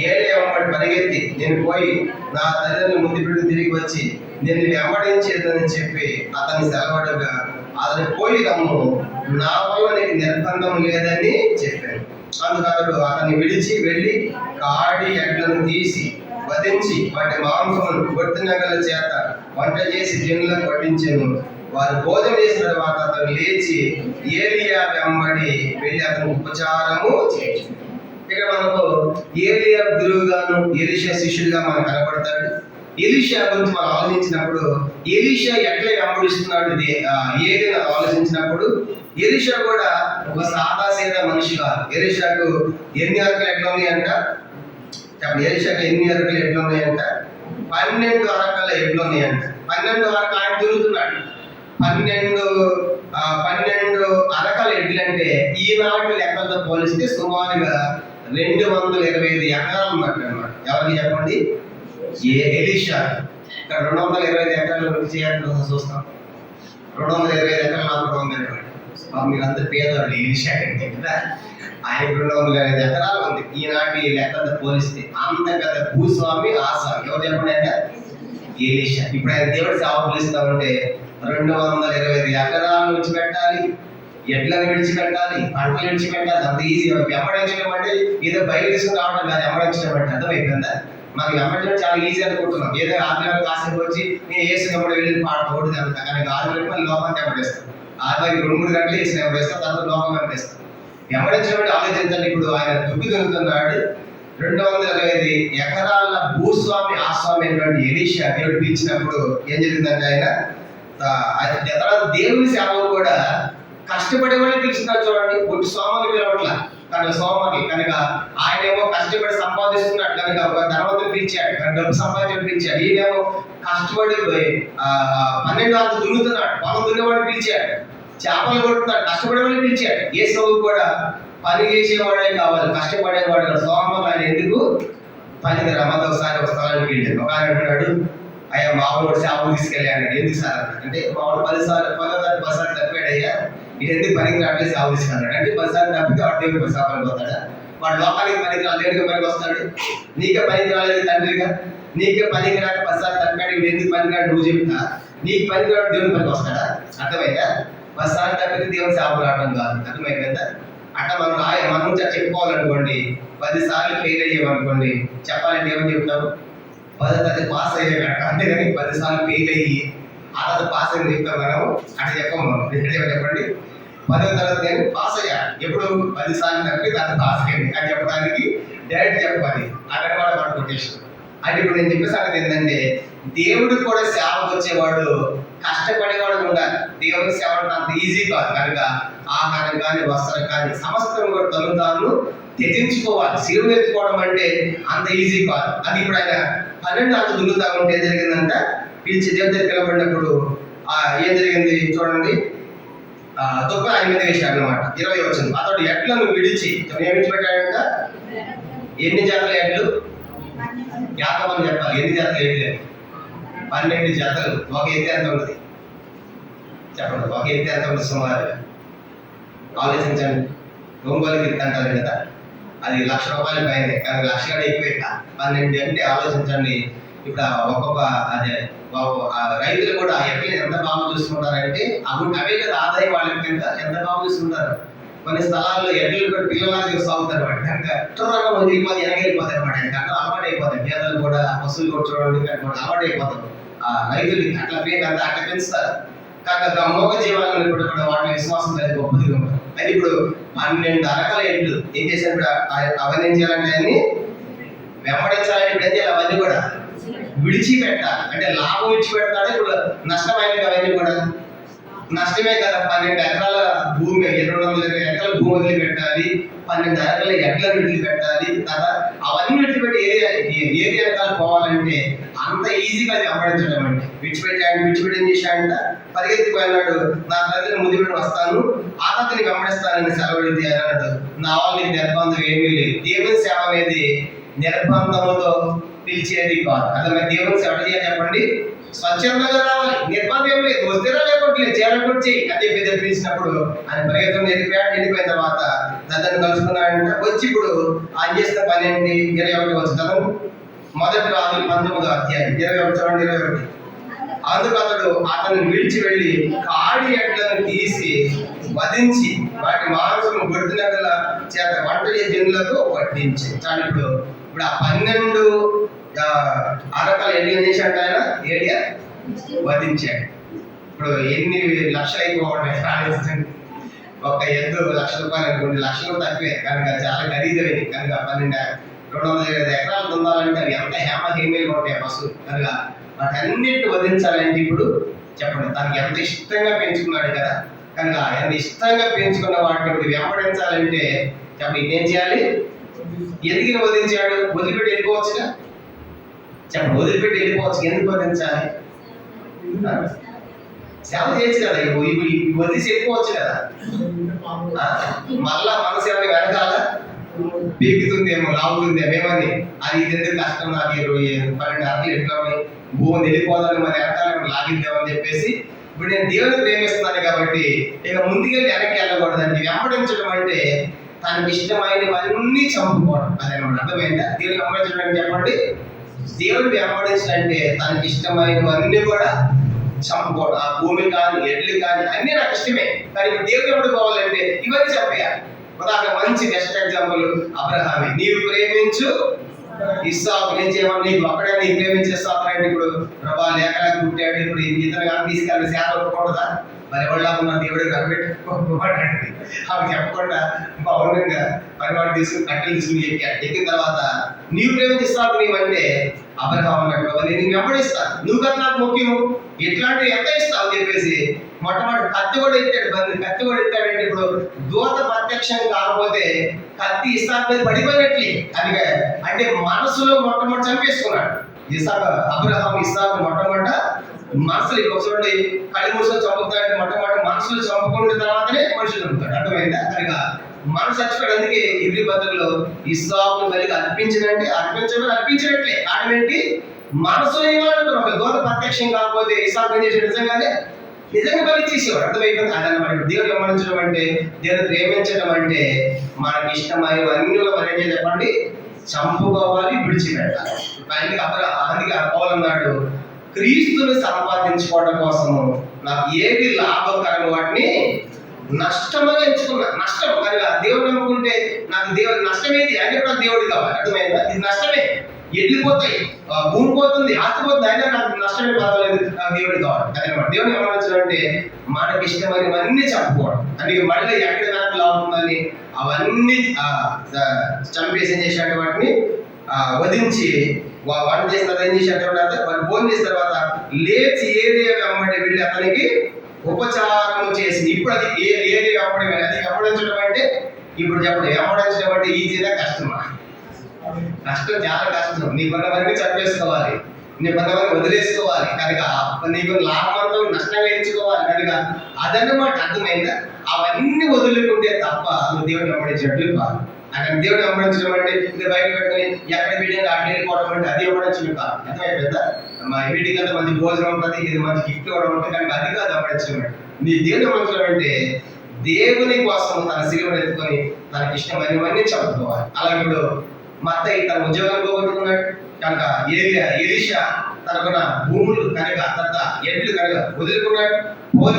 [SPEAKER 1] ఏలియా వెంబడి పరిగెత్తి నేను పోయి నా తల్లిని ముందు పెట్టి తిరిగి వచ్చి నేను వెంబడించేదని చెప్పి అతన్ని సెలవడగా అతను పోయి రమ్ము, నా వల్ల నీకు నిర్బంధం లేదని చెప్పాను. అందుకు అతడు అతన్ని విడిచి వెళ్ళి కాడి ఎడ్లను తీసి వధించి వాటి మాంసమును గొట్టినగల చేత వంట చేసి జనులకు వడ్డించెను. వారు భోజనం చేసిన తర్వాత అతను లేచి ఏలియా వెంబడి వెళ్ళి అతను ఉపచారము చేయించు. ఇక్కడ మనకు ఏలియా గురువుగాను ఎలీషా శిష్యుడిగా మనకు కనబడతాడు. ఎలీషా గురించి మనం ఆలోచించినప్పుడు ఎలీషా ఎట్లా వెంబడిస్తున్నాడు ఏలియా ఆలోచించినప్పుడు ఎలీషా కూడా ఒక సాదాసీదా మనిషి కాదు. ఎలీషాకు ఎన్ని అరకలు ఎట్లా ఉన్నాయంట? ఎలీషాకు ఎన్ని అరకలు ఎట్లా ఉన్నాయంట? 12 అరకల ఎడ్లు ఉన్నాయంట. 12 వరకు ఆయన దున్నుతున్నాడు. 12 అరకల ఎడ్లు అంటే ఈనాటి లెక్కలతో పోలిస్తే సుమారుగా 225 ఎకరాలు ఉన్నట్టు అనమాట. ఎవరికి చెప్పండి? ఎలీషా. ఇక్కడ 225 ఎకరాలు వరకు చేయాలని చూస్తాం. 225 ఎకరాలు నాకు 225. మీరందరూ పేదవాళ్ళు. ఎలీషా అంటే కదా, ఆయన 225 ఎకరాలు ఉంది ఈనాటి లెక్కలతో పోలిస్తే. అంత పెద్ద భూస్వామి ఆసా. ఎవరు చెప్పండి అంటే ఎలీషా. ఇప్పుడు ఆయన దేవుడి సేవ పిలుస్తా ఉంటే 225 ఎకరాలు విడిచిపెట్టాలి, ఎడ్లను విడిచిపెట్టాలి, పంటలు విడిచిపెట్టాలి. అంత ఈజీ. వెంబడించడం అంటే ఏదో బయట తీసుకుని రావడం కాదు, వెంబడించడం అంటే. అర్థమైపోయిందా? మనకి వెంబడించడం చాలా ఈజీ అనుకుంటున్నాం. ఏదో ఆదివారం కాసేపు వచ్చి నేను వేసిన వెంబడి వెళ్ళి పాడకూడదు అంత. కానీ ఆదివారం మళ్ళీ లోకాన్ని వెంబడిస్తాం. ఆదివారం 2-3 గంటలు వేసిన వెంబడిస్తాం, తర్వాత లోకం వెంబడిస్తాం. వెంబడించడం అంటే ఆలోచించండి. ఇప్పుడు ఆయన దుక్కి దున్నుతున్నాడు. 225 ఎకరాల భూస్వామి ఆస్వామి అయినటువంటి ఎలీషా దేవుడు పిలిచినప్పుడు ఏం జరిగిందంటే ఆయన తర్వాత దేవుని సేవలు కూడా కష్టపడే వాళ్ళని పిలుస్తున్నారు. చూడండి, ఒట్టి సోమని పిలవట్ల, కనుక సోమకి కనుక ఆయన ఏమో కష్టపడి సంపాదిస్తున్నాడు కనుక ఒక ధనవంతులు పిలిచాడు, డబ్బు సంపాదించి పిలిచాడు. ఈయనేమో కష్టపడి 12 వరకు దున్నుతున్నాడు, పొలం దున్నేవాడిని పిలిచాడు. చేపలు కొడుతున్నాడు, కష్టపడేవాడిని పిలిచాడు. ఏ సోము కూడా పని చేసేవాడే కావాలి, కష్టపడేవాడు. సోమవారం ఆయన ఎందుకు పనికి రమ్మతో ఒకసారి ఒక స్థలానికి వెళ్ళాడు. ఒక ఆయన అంటున్నాడు, అయ్యా మామూలు చేపలు తీసుకెళ్ళి అన్నాడు. ఎందుకు సార్ అన్నాడు. అంటే మామూలు 10 సార్లు తప్పాడు. అయ్యా ఇది ఎందుకు పనికి రావట్లేదు, చేపలు తీసుకున్నాడు. అంటే 10 సార్లు తప్పితే వాడు దేవుడికి 10 సార్లు పోతాడా? వాడు లోకానికి పనికి రాలేదుగా పనికి వస్తాడు. నీకే పనికి రాలేదు తండ్రిగా, నీకే పనికి రాక 10 సార్లు తప్పాడు. ఇది ఎందుకు పనికి రాడు నువ్వు చెప్తా, నీకు పనికి రాడు దేవుని పనికి వస్తాడా? అర్థమైందా? 10 సార్లు తప్పితే దేవుని సేవకు రావడం కాదు. అర్థమైపోయిందా? అట్లా మనం చెప్పుకోవాలనుకోండి, 10 సార్లు ఫెయిల్ అయ్యామనుకోండి, చెప్పాలంటే ఏమని చెప్తాము? 10 తరగతి పాస్ అయ్యాక. అంతేగాని 10 సార్లు ఫెయిల్ అయ్యి ఆ తర్వాత పాస్ అని చెప్తాం మనం. అట్లా చెప్పము. చెప్పండి, 10వ తరగతి నేను పాస్ అయ్యా. ఎప్పుడు 10 సార్లు తప్పి దాన్ని పాస్ అయ్యింది అని చెప్పడానికి డైరెక్ట్ చెప్పాలి. అక్కడ కూడా మన కొటేషన్. అంటే ఇప్పుడు నేను చెప్పే సంగతి ఏంటంటే, దేవుడికి కూడా సేవకు వచ్చేవాడు కష్టపడేవాడు ఉండాలి. దేవుని సేవ అంత ఈజీ కాదు. కనుక ఆహారం కానీ వస్త్రం కానీ సమస్తం కూడా తాను త్యజించుకోవాలి. శిలువ ఎత్తుకోవడం అంటే అంత ఈజీ కాదు. అది ఇప్పుడు ఆయన 12 అంత దున్నుతా ఉంటే ఏం జరిగిందంట, పిలిచి దేవుడి దగ్గర పిలబడినప్పుడు ఏం జరిగింది చూడండి. తొక్క ఆయన మీద వేసాడు అనమాట. 20 వచ్చింది. అతడు ఎడ్లను విడిచి ఏమి విడిచిపెట్టాడంట? ఎన్ని జాతల ఎడ్లు? యాకమని చెప్పాలి. ఎన్ని జాతల ఎడ్లు? 12 జతలు. ఒక ఎత్తు ఎంత ఉంటుంది చెప్పండి? ఒక ఎత్తు ఎంత ఉంటుంది సుమారుగా? ఆలోచించండి. ఒంగోలుకి ఎత్తు అంటారు కదా, అది ₹1,00,000 పైన. కానీ 1,00,000 ఎక్కువ ఎక్క. 12 అంటే ఆలోచించండి. ఇప్పుడు ఒక్కొక్క అదే రైతులు కూడా ఎట్లా ఎంత బాగా చూసుకుంటారంటే అవే కదా ఆదాయం వాళ్ళకి కింద ఎంత బాగా చూసుకుంటారు. కొన్ని స్థలాల్లో ఎడ్లు కూడా పిల్లలాగా సాగుతారు అనమాట. కనుక త్వరగా వదిలిపోతే వెనకెళ్ళిపోతారు అనమాట. కనుక అలవాటు అయిపోతాయి. పేదలు కూడా పశువులు కూడా చూడండి కూడా అలవాటు అయిపోతారు. రైతులకి అట్లా అట్లా పెంచుతారు. కాక మోగ జీవాలను కూడా వాటి విశ్వాసం అనేది గొప్పదిగా ఉంటుంది. అది ఇప్పుడు 12 అరకల ఎడ్లు ఏం చేశారు? అవన్నీ ఏం చేయాలంటే ఆయన్ని వెంబడించాలని ఇప్పుడు ఏం చేయాలి? అవన్నీ కూడా విడిచిపెట్టాలి. అంటే లాభం విడిచిపెడతాడు. ఇప్పుడు నష్టమైన అవన్నీ కూడా నష్టమే కదా. 12 ఎకరాల భూమి, 220 ఎకరాల భూమి వదిలిపెట్టాలి, 12 ఎకరాల ఎడ్లను విడిచిపెట్టాలి కదా. అవన్నీ విడిచిపెట్టి ఏది ఎకరాలు పోవాలంటే అంత ఈజీగా వెంబడించడం అంటే విడిచిపెట్టి ఏం చేశాడంట? పరిగెత్తిపోయినాడు. నా తల్లిని ముదిపెట్టి వస్తాను, ఆ తల్లిని వెంబడిస్తానని సెలవుడింది అని అన్నాడు. నా వాళ్ళకి నిర్బంధం ఏమీ లేదు. దేవుని సేవ అనేది నిర్బంధంతో పిలిచేది కాదు. అదే దేవుని సేవ చేయాలి చెప్పండి, స్వచ్ఛందంగా రావాలి. నిర్బంధం ఏం లేదు. వస్తేరా లేకపోతే చేయాలనుకుంటే చెయ్యి అని చెప్పి పిలిచినప్పుడు ఆయన పరిగెత్తుని వెళ్ళిపోయిన తర్వాత దాన్ని కలుసుకున్నాడంట. వచ్చి ఇప్పుడు ఆయన చేసిన పని ఏంటి? 21 వచ్చి మొదటి రాజులు 19వ అధ్యాయం 21 చూడండి. 21 అందుకు అతను విడిచి వెళ్ళి కాడి ఎడ్లను తీసి వధించి వాటి మాంసం గొడ్డునగల చేత వంట చేసే జనులకు వడ్డించి. చాలా ఇప్పుడు ఆ 12 అరకల ఎడ్లు చేశాడు ఆయన, ఏరియా వధించాడు. ఇప్పుడు ఎన్ని లక్షలు అయిపోవడం? ఒక ఎద్దు ₹1,00,000 అనుకోండి, లక్షలు తక్కువే. కనుక చాలా ఖరీదైనది. కనుక 225 ఎకరాలు పొందాలంటే అవి ఎంత హేమహేమీలు ఉంటాయి పశువులు. కనుక వాటన్నిటిని వధించాలంటే ఇప్పుడు చెప్పండి, తనకి ఎంత ఇష్టంగా పెంచుకున్నాడు కదా. కనుక ఎంత ఇష్టంగా పెంచుకున్న వాటిని ఇప్పుడు వెంబడించాలంటే చెప్పండి ఇదేం చేయాలి? ఎందుకు వధించాడు? వదిలిపెట్టి వెళ్ళిపోవచ్చుగా చెప్పండి. వదిలిపెట్టి వెళ్ళిపోవచ్చు. ఎందుకు వధించాలి? సేవ చేయొచ్చు కదా, ఇవి వదిలేసి వెళ్ళిపోవచ్చు కదా. మళ్ళా మనసు ఏమైనా వెనకాల పీకుతుందేమో, లాగుతుందేమో ఏమని, అది ఇది ఎందుకు కష్టం, నాకు 12 అర్థం ఎట్లా భూమి వెళ్ళిపోదాన్ని మరి వెనకాల లాగిద్దామని చెప్పేసి, ఇప్పుడు నేను దేవుని ప్రేమిస్తున్నాను కాబట్టి ఇక ముందుకెళ్ళి వెనక్కి వెళ్ళకూడదండి. వెంబడించడం అంటే తనకి ఇష్టమైనవన్నీ చంపుకోవడం, అదనమాట. అర్థమైందా? దేవుని వెంబడించడం అంటే చెప్పండి, దేవుని వెంబడించడం అంటే తనకి ఇష్టమైనవన్నీ కూడా చంపుకోవడం. ఆ భూమి కానీ, ఎడ్లు కానీ అన్నీ నాకు ఇష్టమే, కానీ ఇప్పుడు దేవుని ఎప్పుడు పోవాలంటే ఇవన్నీ చంపేయాలి. ఉదాహరణ మంచి బెస్ట్ ఎగ్జాంపుల్ అబ్రహామే. నీవు ప్రేమించు ఇస్సాకు, నేను చేయమని నీకు అక్కడే నీకు ప్రేమించే ఇస్సాకు అంటే ఇప్పుడు ప్రభా లేఖలకు పుట్టాడు, ఇప్పుడు ఇతను కానీ తీసుకెళ్ళి సేవ ఒప్పుకూడదా? మరి ఎవరిలాగా ఉన్న దేవుడు కనిపెట్టుకోవాలండి. అవి చెప్పకుండా మౌనంగా పరివాడు తీసుకుని కట్టెలు తీసుకుని ఎక్కిన తర్వాత నీవు ప్రేమించిస్తావు, నీవంటే అబ్రహాం అన్నట్టు నేను వెంబడిస్తాను, నువ్వు కదా నాకు ముఖ్యము, ఇట్లాంటివి ఎంత ఇస్తావు అని చెప్పేసి మొట్టమొదటి కత్తి కూడా ఎత్తాడు. కత్తి కూడా ఎత్తాడంటే ఇప్పుడు దూత ప్రత్యక్షం కాకపోతే కత్తి ఇస్సాకు మీద పడిపోయినట్లే. అంటే మనసులో మొట్టమొదటి చంపేసుకున్నాడు అబ్రహాం ఇస్సాకు. మొట్టమొదట మనసులు చూడండి, కళ్ళు మూసుకొని చంపుతాడంటే మొట్టమొదటి మనసులు చంపుకున్న తర్వాతనే మనుషులు చంపుతాడు. అర్థమైందా? కనుక మనసు చచ్చిపోయాడు. అందుకే ఇబ్రీ పత్రికలో ఇస్సాకు కలిగి అర్పించినట్లే. కారణం ఏంటి? మనసులో ఏమనుకున్నాం, ఒక దూత ప్రత్యక్షం కాకపోతే ఇస్సాకు ఏం చేసాడు? నిజంగా బలి చేసేవాడు. అర్థమైపోయింది. అదనమాట. దేవుడు గమనించడం అంటే, దేవుడు ప్రేమించడం అంటే మనకి ఇష్టమైనవన్నీ మనం ఏం చెప్పండి, చంపుకోవాలి, విడిచిపెట్టాలి. అందుకే పౌలు అన్నాడు, క్రీస్తుని సంపాదించుకోవడం కోసము నాకు ఏది లాభకరం వాటిని నష్టమని ఎంచుకున్నా. నష్టం కనుక దేవుడు నమ్ముకుంటే నాకు దేవుడి నష్టమేది అంటే కూడా దేవుడు కావాలి. అర్థమైందా? ఇది నష్టమే, వెళ్ళిపోతాయి, భూమి పోతుంది, ఆస్తి పోతుంది, అయినా నాకు నష్టమే పర్వాలేదు, నాకు దేవుడు కావాలి. అదనమాట. దేవుని గమనించడం అంటే మనకి ఇష్టమైనవన్నీ చంపుకోవడం. అందుకే మళ్ళీ ఎక్కడ వెనక్కి లాగుతుందని అవన్నీ చంపేసి ఏం చేసేట వాటిని వధించి వంట చేసిన తర్వాత ఏం చేసేట వాళ్ళు భోజనం చేసిన తర్వాత లేచి ఏరియా వెంబడి వెళ్ళి అతనికి ఉపచారం చేసి, ఇప్పుడు అది ఏరియా వెంబడి వెళ్ళి అది వెంబడించడం అంటే ఇప్పుడు చెప్పండి, వెంబడించడం అంటే ఈజీగా కష్టమా? కష్టం, చాలా కష్టం. నీ కొంతమంది చంపేసుకోవాలి, నీ కొంతమంది వదిలేసుకోవాలి, కనుక నీకు లాభంతో నష్టంగా ఎంచుకోవాలి. కనుక అదన్నమాట. అర్థమైందా? అవన్నీ వదులుకుంటే తప్ప నువ్వు దేవుని వెంబడించినట్లు కాదు. అక్కడ దేవుడు వెంబడించడం అంటే ఇది బయట పెట్టుకుని ఎక్కడ మీటింగ్ అక్కడ వెళ్ళిపోవడం అంటే అది వెంబడించడం కాదు. అర్థమైపోయిందా? మా మీటింగ్ అంతా మంచి భోజనం ఉంటుంది, ఇది మంచి గిఫ్ట్ కూడా ఉంటుంది, కానీ అది కాదు వెంబడించడం. నీ దేవుని వెంబడించడం అంటే దేవుని కోసం తన శిలువను ఎత్తుకొని తనకి ఇష్టమైనవన్నీ చదువుకోవాలి. అలాగే ఇప్పుడు మత్తయి తన ఉద్యోగం పోగొట్టుకున్నాడు కనుక ఎలీషా తనకున్న భూములు కనుక తర్వాత ఎడ్లు కనుక వదులుకున్నాడు.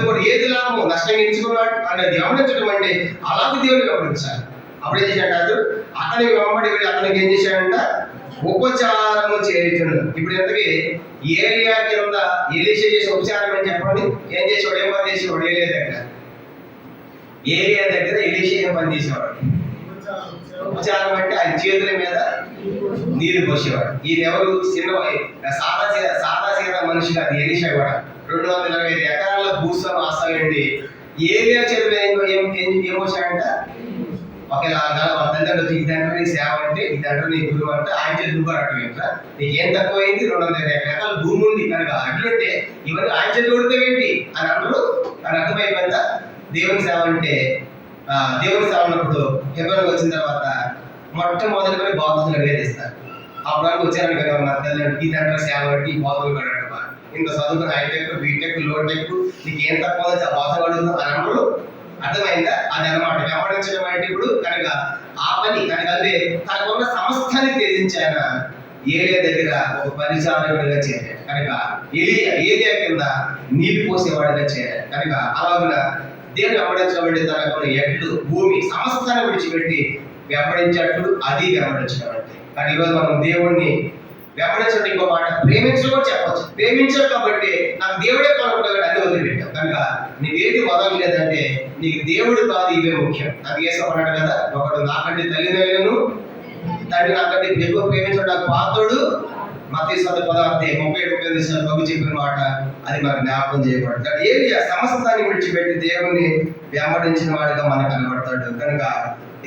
[SPEAKER 1] కూడా ఏది లాభం, నష్టంగా ఎంచుకున్నాడు అనేది గమనించడం అంటే అలాగే దేవుని గమనించాలి. అప్పుడు ఏం చేశాడు? అతనికి వెంబడి వెళ్ళి అతనికి ఏం చేశాడంట, ఉపచారము చేయుచున్నాడు. ఇప్పుడు ఎంతకి ఏరియా కింద ఎలీషా చేసే ఉపచారం అని చెప్పండి. ఏం చేసేవాడు? ఏం పని చేసేవాడు? ఏరియా దగ్గర ఎలీషా ఏం పని చేసేవాడు? ఉపచారం అంటే ఆయన చేతుల మీద నీరు పోసేవాడు. ఈయన ఎవరు? చిన్న సాదా సీదా మనిషి కాదు ఎలీషా కూడా. 225 ఎకరాల భూస్వామి ఆస్తాయండి. ఏరియా చేతుల ఏం పోసాడంట? ఒకేలాగా వాళ్ళ తల్లిదండ్రులు ఇదంటే నీ సేవ అంటే, ఇదంటే నీ గురువు అంటే ఆయన చేతులు కూడా అట్టు ఇట్లా నీకేం తక్కువైంది? 225 ఎకరాల భూమి ఉంది కనుక అట్లుంటే ఇవన్నీ ఆయన చేతులు కొడితేవేంటి అని అందరూ అని అర్థమైపోయిందా? దేవుని సేవ అంటే దేవుని సేవ ఉన్నప్పుడు హెబ్రోనుకు వచ్చిన తర్వాత మొట్టమొదటి పని బాతులు అడిగేస్తారు. అప్పుడు వచ్చారని కదా నా తల్లిదండ్రులు ఇదంటే సేవ అంటే ఈ బాతులు కడగడం, ఇంత చదువుకుని హైటెక్, బీటెక్, లోటెక్, నీకు ఏం తక్కువ బాతులు అడుగుతాం అని అందరూ. అర్థమైందా? అది అన్నమాట. వెంబడించడం అంటే ఇప్పుడు కనుక ఆ పని కనుక అంటే తనకున్న సంస్థని త్యజించి ఆయన ఏరియా దగ్గర ఒక పరిచారకుడిగా చేరాడు. కనుక ఏరియా కింద నీటి పోసేవాడిగా చేరాడు. కనుక అలాగే దేవుని వెంబడించడం అంటే తనకున్న ఎడ్లు, భూమి, సమస్తాన్ని విడిచిపెట్టి వెంబడించేట్లు అది వెంబడించడం అంటే. కానీ ఈరోజు మనం దేవుణ్ణి వెంబడించడం ఇంకో మాట ప్రేమించడం కూడా చెప్పచ్చు. ప్రేమించాడు కాబట్టి నాకు దేవుడే కొనుక్కుంటాడు అన్ని వదిలిపెట్టాం. కనుక నీవేది వదలలేదంటే నీకు దేవుడు కాదు, ఇవే ముఖ్యం. నాకు వేసుకోమన్నాడు కదా, ఒకడు నాకంటే తల్లిదండ్రులను తండ్రి నాకంటే ఎక్కువ ప్రేమించడం నాకు పాత్రుడు. మత్తయి 10:37 ప్రభు చెప్పిన మాట అది మనకు జ్ఞాపకం చేయబడతాడు. ఏది ఆ సమస్తాన్ని విడిచిపెట్టి దేవుని వెంబడించిన వాడిగా మనకు కనబడతాడు. కనుక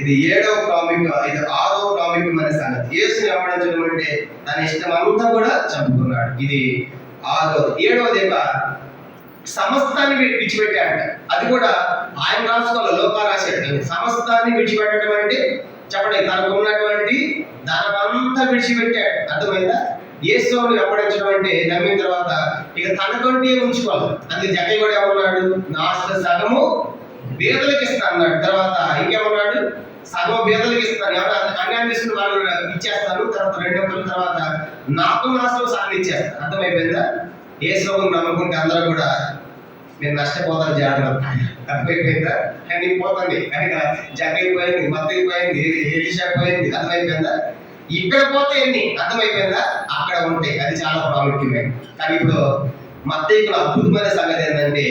[SPEAKER 1] ఇది 7వ ప్రాముఖ్యం, ఇది 6వ ప్రాముఖ్యమైన సంగతి. యేసుని వెంబడించడం అంటే తన ఇష్టం అంతా కూడా చంపుకున్నాడు. ఇది ఆరోది. ఏడవది సమస్తాన్ని విడిచిపెట్టాడు. అది కూడా ఆయన రాసుకోవాలి, లోకా రాశాడు. సమస్తాన్ని విడిచిపెట్టడం అంటే చెప్పండి, తనకు ఉన్నటువంటి దానంతా విడిచిపెట్టాడు. అర్థమైందా? యేసుని వెంబడించడం అంటే నమ్మిన తర్వాత ఇక తనకంటే ఉంచుకోవాలి. అందుకే జక్కయ్య కూడా ఏమన్నాడు? నా ఆస్తి సగము బీదలకు ఇస్తా అన్నాడు. తర్వాత ఇంకేమన్నాడు? సగం బీదలకు ఇస్తాను, ఎవరు అన్యాయం తీసుకుని వాళ్ళు ఇచ్చేస్తాను. తర్వాత 2 వందల తర్వాత నాకు నాశనం సగం ఇచ్చేస్తాను. అర్థమైపోయిందా? యేసుని నమ్ముకుంటే అందరూ కూడా మీరు నష్టపోతారు, జాగ్రత్త. అర్థమైపోయిందా? కానీ పోతుంది కనుక జక్కయ్య పోయింది, మత్తయి పోయింది, ఎలీషా పోయింది. అర్థమైపోయిందా? ఇక్కడ పోతే ఎన్ని? అర్థమైపోయిందా? అక్కడ ఉంటాయి. అది చాలా ప్రాముఖ్యమైనది. కానీ ఇప్పుడు మత్తయికి అద్భుతమైన సంగతి ఏంటంటే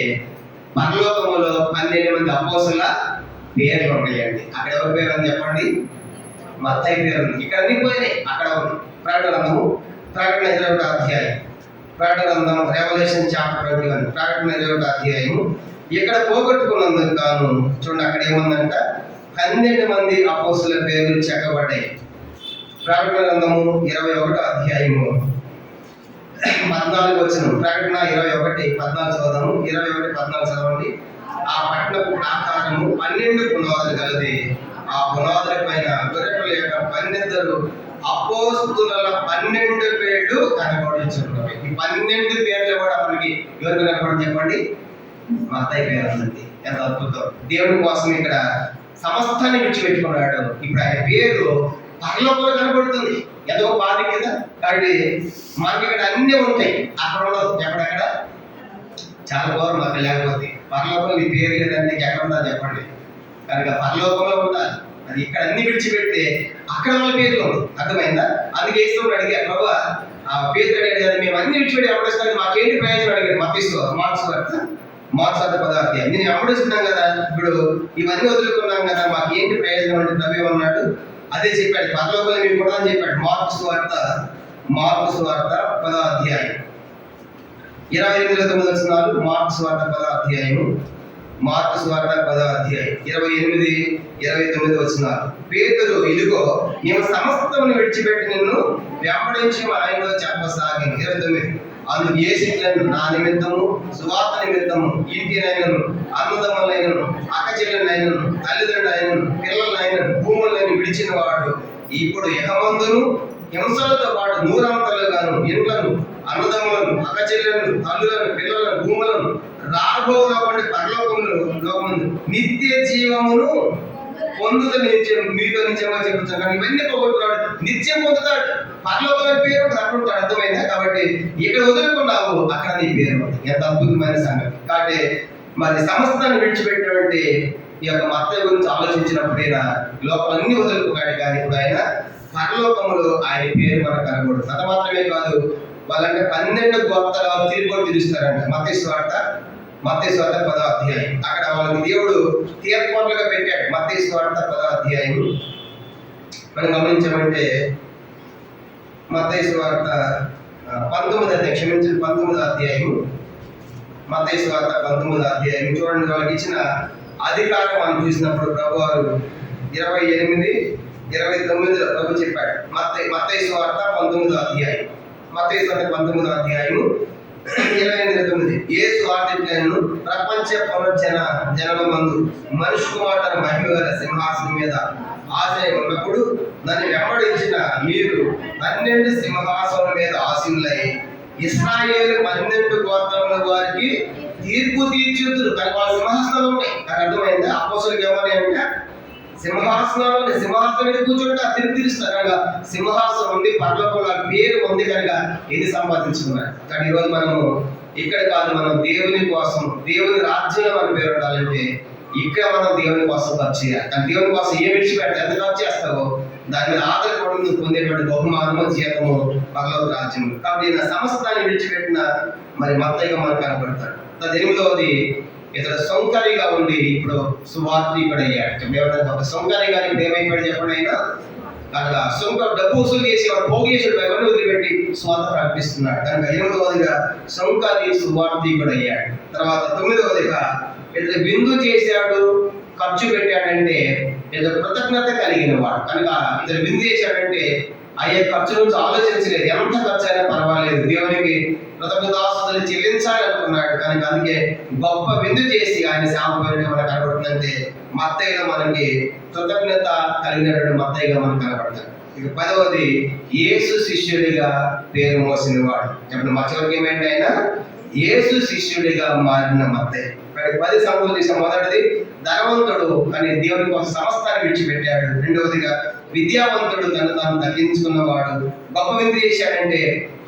[SPEAKER 1] పరలోకములో 12 మంది అపోస్తలుల పేర్లు ఉన్నాయండి. అక్కడ ఎవరి పేరు అని చెప్పండి? మత్తయి పేరు ఉంది. ఇక్కడ అన్ని పోయినాయి, అక్కడ ఉంది. ప్రకటన గ్రంథము, ప్రకటన 21వ అధ్యాయం, ప్రకటన గ్రంథం రెవల్యూషన్ చాప్టర్ 21, ప్రకటన 21వ అధ్యాయము. ఇక్కడ పోగొట్టుకున్నందుకు గాను చూడండి, అక్కడ ఏముందంట? 12 మంది అపోస్తలుల పేర్లు చెక్కబడ్డాయి. ప్రకటన గ్రంథము 21వ అధ్యాయము 14 వచనం. ప్రకటన 21:14 చదువుదాము. 21:14 చదవండి. ఆ పట్టణపు ఆకారము 12 పునాదులు గలది. ఆ పునాదుల పైన గొర్రెపిల్ల యొక్క 12 అపోస్తలుల 12 పేర్లు కనబడుచున్నవి. ఈ 12 పేర్లు కూడా మనకి ఎవరు కనబడి చెప్పండి? మత్తయి పేరు ఉంది. ఎంత అద్భుతం! దేవుడి కోసం ఇక్కడ సమస్తాన్ని విడిచిపెట్టుకున్నాడు. ఇప్పుడు ఆయన పేరు పరలోకంలో కనబడుతుంది. ఏదో బాధ కదా. కాబట్టి మనకి ఇక్కడ అన్నీ ఉంటాయి, అక్కడ ఉండదు. ఎక్కడెక్కడ? చాలా ఘోరం అక్కడ లేకపోతే. పరలోకంలో మీ పేరు లేదంటే ఎక్కడ ఉందా చెప్పండి? కనుక పరలోకంలో ఉండాలి. అది ఇక్కడ అన్ని విడిచిపెడితే అక్కడ వాళ్ళ పేర్లు ఉంది. అర్థమైందా? అందుకే ఇష్టం అడిగారు, బాబా ఆ పేరు అడిగాడు కదా, మేము అన్ని విడిచిపెట్టి ఎవరిస్తాను, మాకేంటి ప్రయోజనం అడిగాడు. మార్క్స్ వార్త 10వ అధ్యాయం. నేను ఎవరిస్తున్నాం కదా, ఇప్పుడు ఇవన్నీ వదులుకున్నాం కదా, మాకు ఏంటి ప్రయోజనం అంటే ప్రభు అన్నాడు. అదే చెప్పాడు, పరలోకంలో మీకు కూడా అని చెప్పాడు. మార్క్స్ వార్త 10వ అధ్యాయం 28-9 వచనాలు. మార్క్స్ వార్త 10వ అధ్యాయము, మార్క్స్ వార్త 10వ అధ్యాయం 28-29 వచనాలు. పేతురు, ఇదిగో నేను సమస్తమును విడిచిపెట్టి నిన్ను వెంబడించి ఆయనతో చెప్పసాగాను. 29. అందుకు యేసును నా నిమిత్తము, సువార్త నిమిత్తము ఇంటినైనను, అన్నదమ్ములైనను, అక్కచెల్లెలైనను, తల్లిదండ్రులైనను, పిల్లలైనను, భూములను విడిచిన వాడు ఇప్పుడు యెహోవాను హింసలతో పాటు 100 అంతలుగాను ఇండ్లను, అన్నదమ్ములను, అక్కచెల్లెలను, తల్లులను, పిల్లలను, భూములను రాబోయేటువంటి పరలోకమును నిత్య జీవమును పొందుత మీతో నిత్యంగా చెప్తాను. కానీ ఇవన్నీ పోగొట్టుకున్నాడు, నిత్యం పొందుతాడు. పరలోకమైన పేరు అక్కడ అర్థమైందా? కాబట్టి ఇక్కడ వదులుకున్నావు, అక్కడ నీ పేరు. ఎంత అద్భుతమైన సంగతి! కాబట్టి మరి సమస్తాన్ని విడిచిపెట్టినటువంటి ఈ యొక్క మత్తయి గురించి ఆలోచించినప్పుడైనా లోపలన్నీ వదులుకున్నాడు. కానీ ఇప్పుడు ఆయన పరలోకములో ఆయన పేరు మనకు కనబడుతుంది. అది మాత్రమే కాదు, వాళ్ళంటే 12 గొప్పగా తీర్పు పిలుస్తారంట. మత్తయి వార్త 10వ అధ్యాయం. అక్కడ వాళ్ళకి దేవుడు తీర్పులుగా పెట్టాడు. మత్తయి వార్త 10వ అధ్యాయం మనం గమనించామంటే మత్తయి వార్త 19వ అధ్యాయం, మత్తయి వార్త 19వ అధ్యాయం చూడండి. వాళ్ళకి ఇచ్చిన అధికారం మనం చూసినప్పుడు ప్రభు వారు 28-29 ప్రభు చెప్పాడు. మత్తయి వార్త 19వ అధ్యాయం, మత్తయి వార్త 19వ అధ్యాయము 28-29. యేసు ఆజ్ఞలను ప్రపంచ పునర్జననమందు మనిషి కుమారుడు మహిమ గల సింహాసనం మీద ఆశయం ఉన్నప్పుడు నన్ను వెంబడించిన మీరు 12 సింహాసనం మీద ఆసీనులై ఇశ్రాయేలు 12 గోత్రముల వారికి తీర్పు తీర్చుదురు. కానీ వాళ్ళ సింహాసనాలు ఉన్నాయి. నాకు అర్థమైందా? అపోస్తలులు ఏమని అంటే సింహాసనం మీద కూర్చుంటే ఆ తీర్పు తీరుస్తారు. కనుక సింహాసనం ఉంది, పరలోకంలో పేరు ఉంది, కనుక ఇది సంపాదించుకున్నారు. కానీ ఈరోజు మనము ఇక్కడ కాదు, మనం దేవుని కోసం, దేవుని రాజ్యంలో మన పేరు ఉండాలంటే ఇక్కడ మనం దేవుని కోసం ఖర్చు చేయాలి. కానీ దేవుని కోసం ఏ విడిచిపెట్టి ఎంత ఖర్చు చేస్తావో దాని మీద ఆధారపడి నువ్వు పొందేటువంటి బహుమానము, జీతము పరలోక రాజ్యం. కాబట్టి నా సమస్తాన్ని విడిచిపెట్టిన మరి మత్తయిగా మనకు కనబడతాడు. 8వది, ఇతడు సౌకర్యంగా ఉండి ఇప్పుడు సువార్తికుడు అయ్యాడు. ఒక సౌకర్యంగా ఇప్పుడు ఏమైపోయాడు చెప్పండి? అయినా కనుక డబ్బు వసూలు చేసేవాడు, పోగేసాడు, ఎవరిని వదిలిపెట్టి స్వార్థ ప్రకటిస్తున్నాడు. కనుక 8వదిగా సౌకర్య సువార్తికుడు అయ్యాడు. తర్వాత 9వదిగా ఇతడు విందు చేశాడు, ఖర్చు పెట్టాడంటే ఇతడు కృతజ్ఞత కలిగిన వాడు. కనుక ఇతడు విందు చేశాడంటే అయ్యే ఖర్చు నుంచి ఆలోచించలేదు. ఎంత ఖర్చు అయినా పర్వాలేదు, దేవునికి కృతజ్ఞతాస్తుతులు చెల్లించాలి అనుకున్నాడు. కనుక అందుకే గొప్ప విందు చేసి ఆయన సేవకుడిగా మనకు కనబడుతుందంటే మత్తయిలో మనకి కృతజ్ఞత కలిగినటువంటి మత్తయిగా మనకు కనబడతాడు. ఇక 10వది యేసు శిష్యుడిగా పేరు మోసిన వాడు. ఇప్పుడు మధ్యవర్గం ఏమైంది, ఆయన యేసు శిష్యుడిగా మారిన మత్తయి. 10 సంగతులు చేసిన మొదటిది ధనవంతుడు అని దేవుని కోసం సమస్తాన్ని విడిచిపెట్టాడు. రెండవదిగా విద్యావంతుడు తను తాను తగ్గించుకున్నవాడు. గొప్ప విందు చేశాడంటే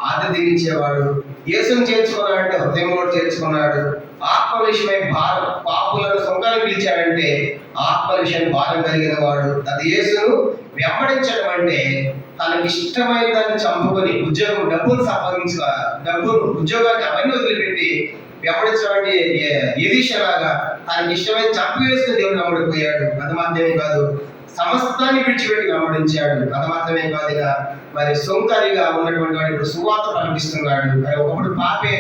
[SPEAKER 1] ఆతిథ్యం ఇచ్చేవాడు. యేసును చేర్చుకున్నాడంటే హృదయంలో చేర్చుకున్నాడు. ఆత్మ విషయమై భారం, పాపులను సొంతలు పిలిచాడంటే ఆత్మ విషయం భారం కలిగిన వాడు. అది యేసును వెంబడించడం అంటే తనకి ఇష్టమైన దాన్ని చంపుకొని ఉద్యోగం, డబ్బును ఉద్యోగాన్ని అవన్నీ వదిలిపెట్టి వెంబడించడం అంటే ఎలీషాలాగా తనకి ఇష్టమైన చంపు వేసుకుని దేవుడు వెంబడిపోయాడు. అది మాత్రమే కాదు, సమస్తాన్ని విడిచిపెట్టి వెంబడించాడు. అది మాత్రమే కాదు, ఇక మరి సొంతరిగా ఉన్నటువంటి వాడు ఇప్పుడు సువార్త ప్రకటిస్తున్నాడు. ఒకప్పుడు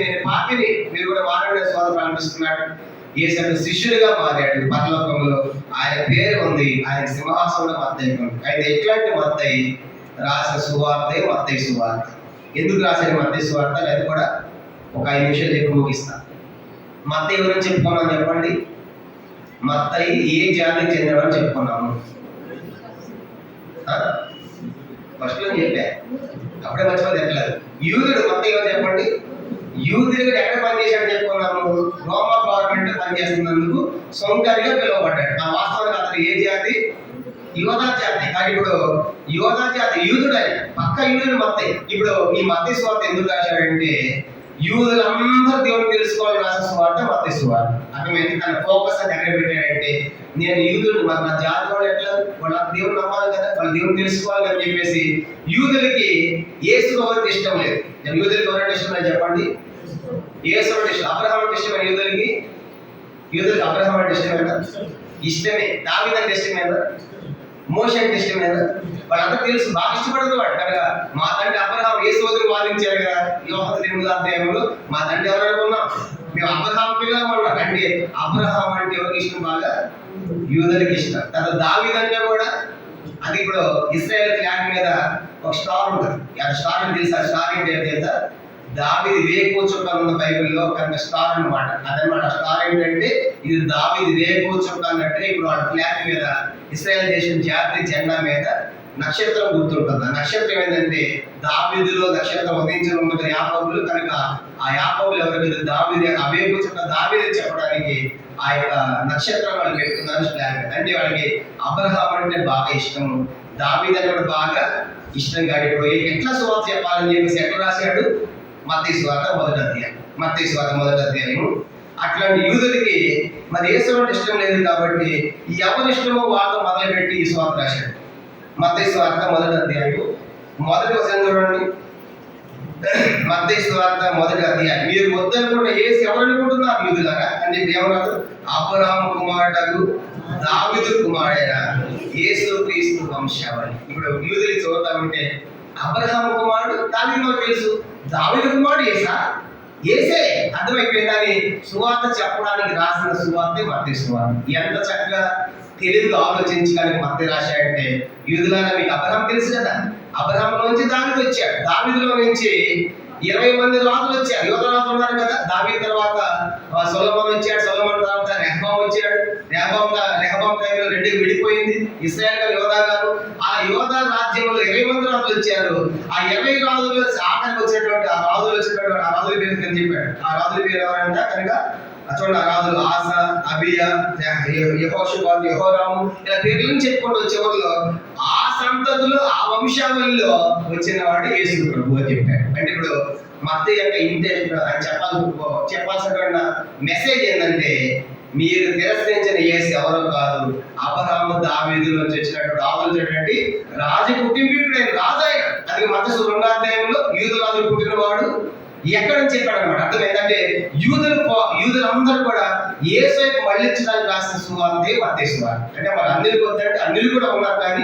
[SPEAKER 1] నేను పాపిని, మీరు కూడా మారడే సువార్త ప్రకటిస్తున్నాడు. యేసు శిష్యుడిగా మారాడు. పరలోకంలో ఆయన పేరు ఉంది, ఆయన సింహాసనంలో మత్తయి ఉంది. అయితే ఎట్లాంటి మత్తయి రాసిన సువార్తే మత్తయి సువార్త. ఎందుకు రాసిన మత్తయి సువార్త అది కూడా ఒక 5 నిమిషాలు చెప్పి ముగిస్తాను. మత్తయి ఎవరని చెప్పుకున్నాం చెప్పండి. మత్తయి ఏ జాతికి చెందినవాడు చెప్పుకున్నాము. ఫస్ట్ లో చెప్పా, అప్పుడే మర్చిపోతే ఎట్లేదు. యూదుడు మత్తయి ఎవరు చెప్పండి. యూదుడిగా ఎక్కడ పనిచేశాడు చెప్పుకున్నాము. రోమా గవర్నమెంట్ పనిచేస్తున్నందుకు సొంతరిగా పిలువబడ్డాడు. ఆ వాస్తవానికి అతను ఏ జాతి, యోధా జాతి. కానీ ఇప్పుడు యోధా జాతి యూదుడు అని పక్క యూదుడు మత్తయి. ఇప్పుడు ఈ మత్తయి సువార్త ఎందుకు రాశాడంటే యూదులందరూ దేవుని తెలుసుకోవాలని రాసిన సువార్త మత్తయి సువార్త. అర్థమైంది. తన ఫోకస్ అని ఎక్కడ పెట్టాడంటే నేను యూదుడు, మరి నా జాతి వాళ్ళు ఎట్లా, వాళ్ళ దేవుని నమ్మాలి కదా, వాళ్ళు దేవుని తెలుసుకోవాలి అని చెప్పేసి యూదులకి యేసు ఎవరికి ఇష్టం లేదు. యూదులకి ఎవరంటే ఇష్టం లేదు చెప్పండి. యేసు అంటే ఇష్టం. అబ్రహాం అంటే ఇష్టమైన యూదులకి అబ్రహాం అంటే ఇష్టమేనా? ఇష్టమే. దావీదు అంటే ఇష్టమేనా? మోషే అంటే ఇష్టమేనా? వాళ్ళందరూ తెలుసు, బాగా ఇష్టపడదు వాడు. కనుక మా తండ్రి అబ్రహాం యేసు వదిలి వాదించారు కదా యోహాను 8వ అధ్యాయంలో. మా తండ్రి ఎవరు అనుకున్నాం, మేము అబ్రహాం పిల్లలు అన్నారు. అంటే అబ్రహాం అంటే ఎవరికి ఇష్టం? బాగా యూదులకి ఇష్టం. తర్వాత దావీదు అంటే కూడా అది ఇప్పుడు ఇశ్రాయేల్ ఫ్లాగ్ మీద ఒక స్టార్ ఉంటుంది. ఆ స్టార్ అని తెలుసు. ఆ స్టార్ ఏంటి తెలుసా? దావీదు వేకువ చుక్క ఉన్న బైబిల్లో కనుక స్టార్ అనమాట. అదనమాట స్టార్ ఏంటంటే ఇది దావీదు వేకువ చుక్క అన్నట్టే ఇప్పుడు ఆ ఫ్లాగ్ మీద ఇశ్రాయేల్ దేశం జాతీయ జెండా మీద నక్షత్రం గుర్తుంటుంది. ఆ నక్షత్రం ఏంటంటే దావీదులో నక్షత్రం ఉదయించిన ఉన్నది యాకోబులు. కనుక ఆ యాకోబులు ఎవరికి దావీదు అవేపు చుక్క దావీదు చెప్పడానికి ఆ యొక్క నక్షత్రం వాళ్ళు పెట్టుకున్నారు ఫ్లాగ్. అంటే వాళ్ళకి అబ్రహాం అంటే బాగా ఇష్టము, దావీదు అంటే కూడా బాగా ఇష్టం. కాదు ఇప్పుడు ఎట్లా సువార్త చెప్పాలని చెప్పేసి ఎట్లా రాశాడు? మత్తయి సువార్త మొదటి అధ్యాయం. అట్లాంటి యూదులకి మరి యేసు అంటే ఇష్టం లేదు కాబట్టి ఎవరి ఇష్టమో వాళ్ళతో మొదలుపెట్టి ఈ సువార్త రాశాడు. మత్తయి సువార్త మొదటి అధ్యాయం మొదటి వచనం చూడండి. మత్తయి సువార్త మొదటి అధ్యాయం. మీరు వద్దనుకుంటే యేసు ఎవరు అనుకుంటున్నారు యూదులారా అని చెప్పి ఏమన్నారు? అబ్రహాము కుమారుడు దావీదు కుమారుడైన యేసు క్రీస్తు వంశావళి. ఇప్పుడు యూదులు చూద్దాం ఉంటే అబ్రహాము కుమారుడు దావీదు తెలుసు, దావీదు కుమారుడు యేసే అర్థమైపోయిందని సువార్త చెప్పడానికి రాసిన సువార్తే మత్తయి సువార్త. ఎంత చక్కగా తెలివిగా ఆలోచించి కానీ మత్తయి రాశాడంటే యూదులారా మీకు అబ్రహాం తెలుసు కదా, అబ్రహాం నుంచి దావీదు వచ్చాడు, దావీదులో నుంచి 20 మంది రాజులు వచ్చారు. యోధ రాజులు ఉన్నారు కదా. దావీదు తర్వాత సొలొమోను వచ్చాడు, సొలొమోను తర్వాత రెహబాం వచ్చాడు. రెహబాం టైంలో 2 విడిపోయింది, ఇశ్రాయేల్ గారు యోధా గారు. ఆ యోధా రాజ్యంలో 20 మంది రాజులు వచ్చారు. ఆ 20 రాజులు ఆఖరికి వచ్చేటువంటి ఆ రాజుల పేరు చెప్పాడు. ఆ రాజుల పేరు ఎవరంట కనుక చూడండి. ఆ రాజులు ఆసా, అబియా, యెహోషాపాతు, యెహోరాము ఇలా పేర్లను చెప్పుకుంటూ వచ్చేవాళ్ళు. ఆ సంతతులు ఆ వంశావళిలో వచ్చిన వాడు యేసు ప్రభు అని చెప్పాడు. అంటే ఇప్పుడు మత్తయి యొక్క ఇంటెన్షన్ చెప్పాల్సిన మెసేజ్ ఏంటంటే మీరు తిరస్కరించిన యేసు ఎవరో కాదు, అబ్రహాము దావీదు నుంచి వచ్చినటువంటి ఆలోచించినటువంటి రాజు కుటుంబీకుడైన రాజు ఆయన. అది మత్తయి 2వ అధ్యాయంలో యూదు రాజు పుట్టినవాడు ఎక్కడ నుంచి చెప్పాడు అనమాట. అర్థం ఏంటంటే యూదులందరూ కూడా యేసు వైపు మళ్ళించడానికి రాసిన సువార్తే మత్తయి సువార్త. అంటే మరి అన్యులకు వద్దంటే అన్యులు కూడా ఉన్నారు, కానీ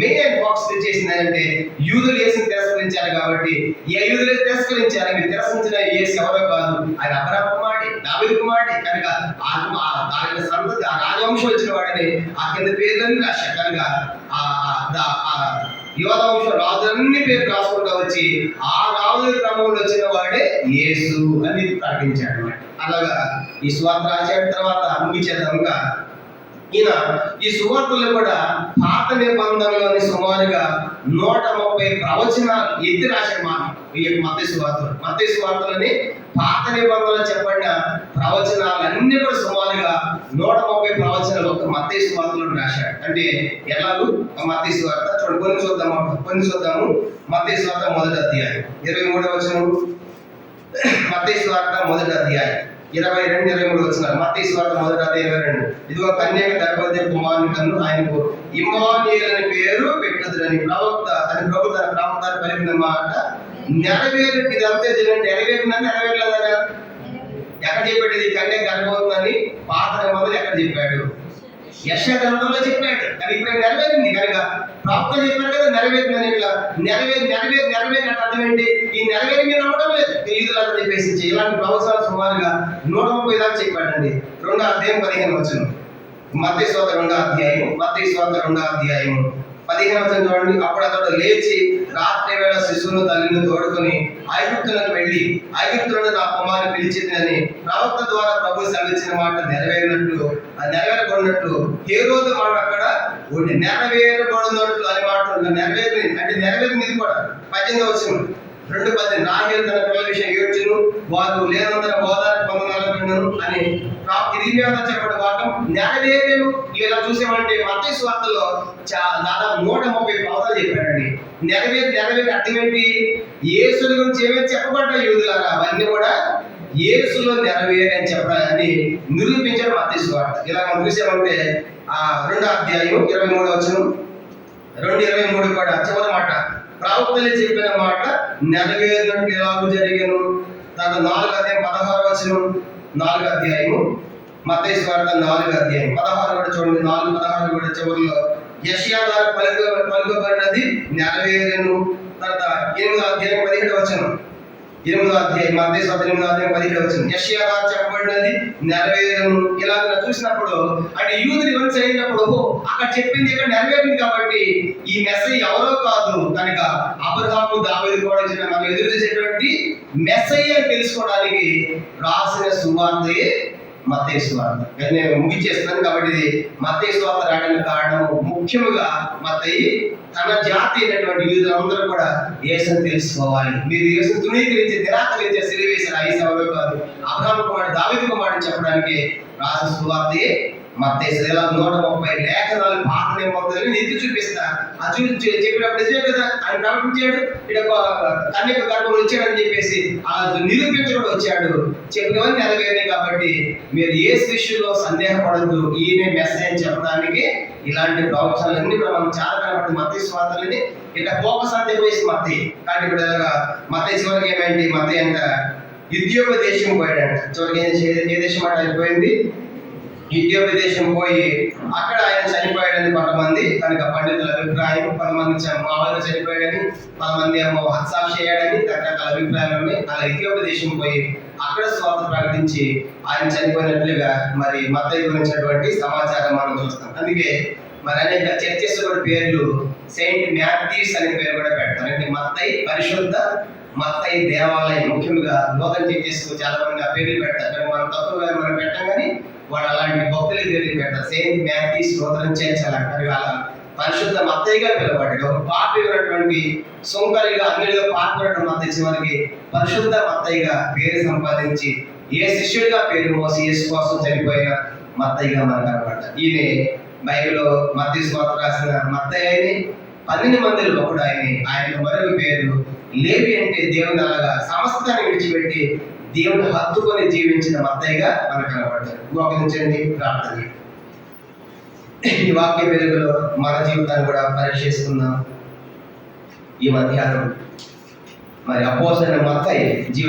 [SPEAKER 1] మెయిన్ ఫోకస్ చేసింది ఏంటంటే యూదులు యేసుని తిరస్కరించారు కాబట్టి ఏ యూదులు తిరస్కరించారు, మీరు తిరస్కరించిన యేసు ఎవరో కాదు, ఆయన అబ్రహాము కుమారుడే, దావీదు కుమారుడే. కనుక ఆయన సంతతి ఆ రాజవంశం వచ్చిన వాడిని ఆ కింద పేర్లని రాశారు. కనుక యోధ వంశం రాజులన్నీ పేరు రాసుకుంటూ వచ్చి ఆ రాజుల క్రమంలో వచ్చిన వాడే యేసు అని ప్రకటించాడు అన్నమాట. అలాగా ఈ సువార్త రాసిన తర్వాత ముగించేద్దాం. ఇంకా ఈయన ఈ సువార్తలు కూడా పాత నిబంధనలోని సుమారుగా 130 ప్రవచనాలు ఎత్తి రాశాడు. ఈ మత్తయి సువార్తలని పాత నిబంధనలు చెప్పబడిన ప్రవచనాలన్నీ కూడా సుమారుగా 130 ప్రవచనాలు ఒక మత్తయి సువార్తలో రాశాడు. అంటే ఎలాగూ మత్తయి సువార్త చూడండి, కొన్ని చూద్దాము. మత్తయి సువార్త 1వ అధ్యాయం 23వ వచనం. మత్తయి సువార్త 1వ అధ్యాయం 22, 23 వచనాలు. మత్తయి సువార్త 1వ అధ్యాయం 22. ఇదిగో కన్యక గర్భవతి కుమారుని కన్ను, ఆయనకు ఇమ్మానుయేలు అని పేరు పెట్టుదురని ప్రభు తన ప్రవక్త పలికిన మాట నెరవేరు. ఇదంతా నెరవేరిందని నెరవేరలేదా? ఎక్కడ చెప్పాడు? ఇది కన్యక గర్భవతి అని పాత నిబంధనలు ఎక్కడ చెప్పాడు? యెషయా గ్రంథంలో చెప్పాడు. అది ఇప్పుడు నెరవేరింది కనుక ప్రవక్త చెప్పాడు కదా నెరవేరిందని. ఇట్లా నెరవేరి అంటే అర్థం ఏంటి? ఈ నెరవేరి మీరు నమ్మడం లేదు యూదులని చెప్పేసి ఇలాంటి ప్రవచనాలు సుమారుగా 130 దాకా చెప్పాడండి. 2వ అధ్యాయం 15 వచనం. మత్తయి సువార్త 2వ అధ్యాయం 15 వచనం చూడండి. అప్పుడు అతడు లేచి రాత్రి వేళ శిశువును తల్లిని తోడుకొని ఐగుప్తులకు వెళ్ళి ఐగుప్తులను నా కుమారుని పిలిచిందని ప్రవక్త ద్వారా ప్రభు సెలవిచ్చిన మాట నెరవేరబడినట్లు హేరోదు మాట అక్కడ నెరవేరబడినట్లు అని మాట నెరవేరింది. అంటే నెరవేరింది ఇది కూడా. 18వ వచనం 2:10 రాహేలు తన పిల్లల విషయం ఏడ్చును, వారు లేనంతర ఓదార్పు పొందగలను అని ఇర్మీయా చెప్పిన వాక్యం నెరవేరేను. ఇలా చూసామంటే మత్తయి సువార్తలో దాదాపు 130 ప్రవచనాలు చెప్పాడండి. నెరవేరి అర్థం ఏంటి? యేసు గురించి ఏమైతే చెప్పబడ్డాయి యూదులారా అవన్నీ కూడా యేసులో నెరవేరి అని చెప్పడాన్ని నిరూపించాడు మత్తయి సువార్త. ఇలా మనం చూసామంటే 2వ అధ్యాయం 23వ వచనం 2:23 కూడా చివరి మాట ప్రవక్తలు చెప్పిన మాట నెరవేరినట్టు ఎలాగూ జరిగాను. తర్వాత 4వ అధ్యాయం 16వ వచనం 4వ అధ్యాయము మత్తయి సువార్త 4వ అధ్యాయం 16 కూడా చూడండి. 4:16 కూడా చివరిలో యెషయా ద్వారా పలుకబడినది నెరవేరెను. తర్వాత 8వ అధ్యాయం 17వ వచనం 8వ అధ్యాయం మత్తయి సువార్త 8వ అధ్యాయం 17వ వచనం యెషయా ద్వారా చెప్పబడినది నెరవేరెను. ఇలా చూసినప్పుడు అంటే యూదులు ఇవన్నీ చదివినప్పుడు అక్కడ చెప్పింది ఇక్కడ నెరవేరింది కాబట్టి ఈ మెస్సయ్య ఎవరో కాదు కనుక అబ్రహాము దావీదు కూడా మనం ఎదురు చేసేటువంటి మెస్సయ్య తెలుసుకోవడానికి రాసిన సువార్తయే మత్తయి సువార్త. నేను ముగించేస్తున్నాను కాబట్టి ఇది మత్తయి సువార్త రావడానికి కారణం ముఖ్యంగా మత్తయి తన జాతి అయినటువంటి యూదులందరూ కూడా యేసుని తెలుసుకోవాలి. మీరు యేసుని నిరాకరించే సిలువ వేసిన ఐసవలో కాదు అబ్రహాము కుమారుడు దావీదు కుమారుడు చెప్పడానికి రాసిన సువార్తయే మత్తయి. 130 లేఖనాలు పాత నిబంధనలను ఎత్తి చూపిస్తా. ఆ చెప్పినప్పుడు నిజమే కదా ఆయన ప్రకటించాడు. ఇక్కడ కన్యక గర్భంలో వచ్చాడని చెప్పేసి అలా నిరూపించడం వచ్చాడు. చెప్పినవన్నీ నెరవేరినాయి కాబట్టి మీరు ఏ విషయంలో సందేహపడద్దు. ఈయన మెస్సయ్య అని చెప్పడానికి ఇలాంటి ప్రవచనాలన్నీ కూడా మనం చాలా కనబడి మత్తయి సువార్తలని ఇట్లా ఫోకస్ అంతే పోయేసి మత్తయి. కాబట్టి ఇప్పుడు మత్తయి చివరికి ఏమైంది? మత్తయి అంట ఇథియోపియా దేశం పోయాడంట. చివరికి ఏ దేశం అంటే అయిపోయింది? ఇథియోపియా దేశం పోయి అక్కడ ఆయన చనిపోయాడని కొంతమంది కనుక పండితుల అభిప్రాయం. కొంతమంది మామూలుగా చనిపోయాడని, కొంతమంది ఏమో హత్సాక్షి అయ్యాడని రకరకాల అభిప్రాయాలు ఉన్నాయి. అలా ఇథియోపియా దేశం పోయి అక్కడ స్వార్థ ప్రకటించి ఆయన చనిపోయినట్లుగా మరి మత్తయి గురించినటువంటి సమాచారం మనం చూస్తాం. అందుకే మరి అనేక చర్చెస్ కూడా పేర్లు సెయింట్ మ్యాథ్యూస్ అనే పేరు కూడా పెడతారు. అంటే మత్తయి పరిశుద్ధ మత్తయి దేవాలయం. ముఖ్యంగా నూతన చర్చెస్ చాలా మంది ఆ పేర్లు పెడతారు. కానీ మనం తక్కువగా మనం పెట్టాం కానీ వాడు అలాంటి భక్తులు పేర్లు పెడతారు. సెయింట్ మ్యాథ్యూస్ నూతన చర్చ్ అంటారు. అలా పరిశుద్ధ మత్తయిగా పిలువబడ్డాడు. ఒక పాపి ఉన్నటువంటి సుంకరిగా అన్నిలుగా పాల్గొనడం మత్తయి చివరికి పరిశుద్ధ మత్తయిగా పేరు సంపాదించి ఏ శిష్యుడిగా పేరు మోసి యేసు కోసం చనిపోయిన మత్తయిగా మనకు కనబడ్డాడు. ఈయన బైబిల్లో మత్తయి సువార్త రాసిన మత్తయి ఆయనే, 12 మందిలో ఒకడు ఆయనే. ఆయనకు మరొక పేరు లేవి. అంటే దేవుని అలాగా సమస్తాన్ని విడిచిపెట్టి దేవుని హత్తుకొని జీవించిన మత్తయిగా మనకు కనబడ్డాడు. మోకరించండి, ప్రార్థన. ఈ వాక్య వెలుగులో మన జీవితాన్ని కూడా పరీక్ష చేసుకుందాం. ఈ మధ్యాహ్నం మరి అపోస్తలుడైన మత్తయి జీవితం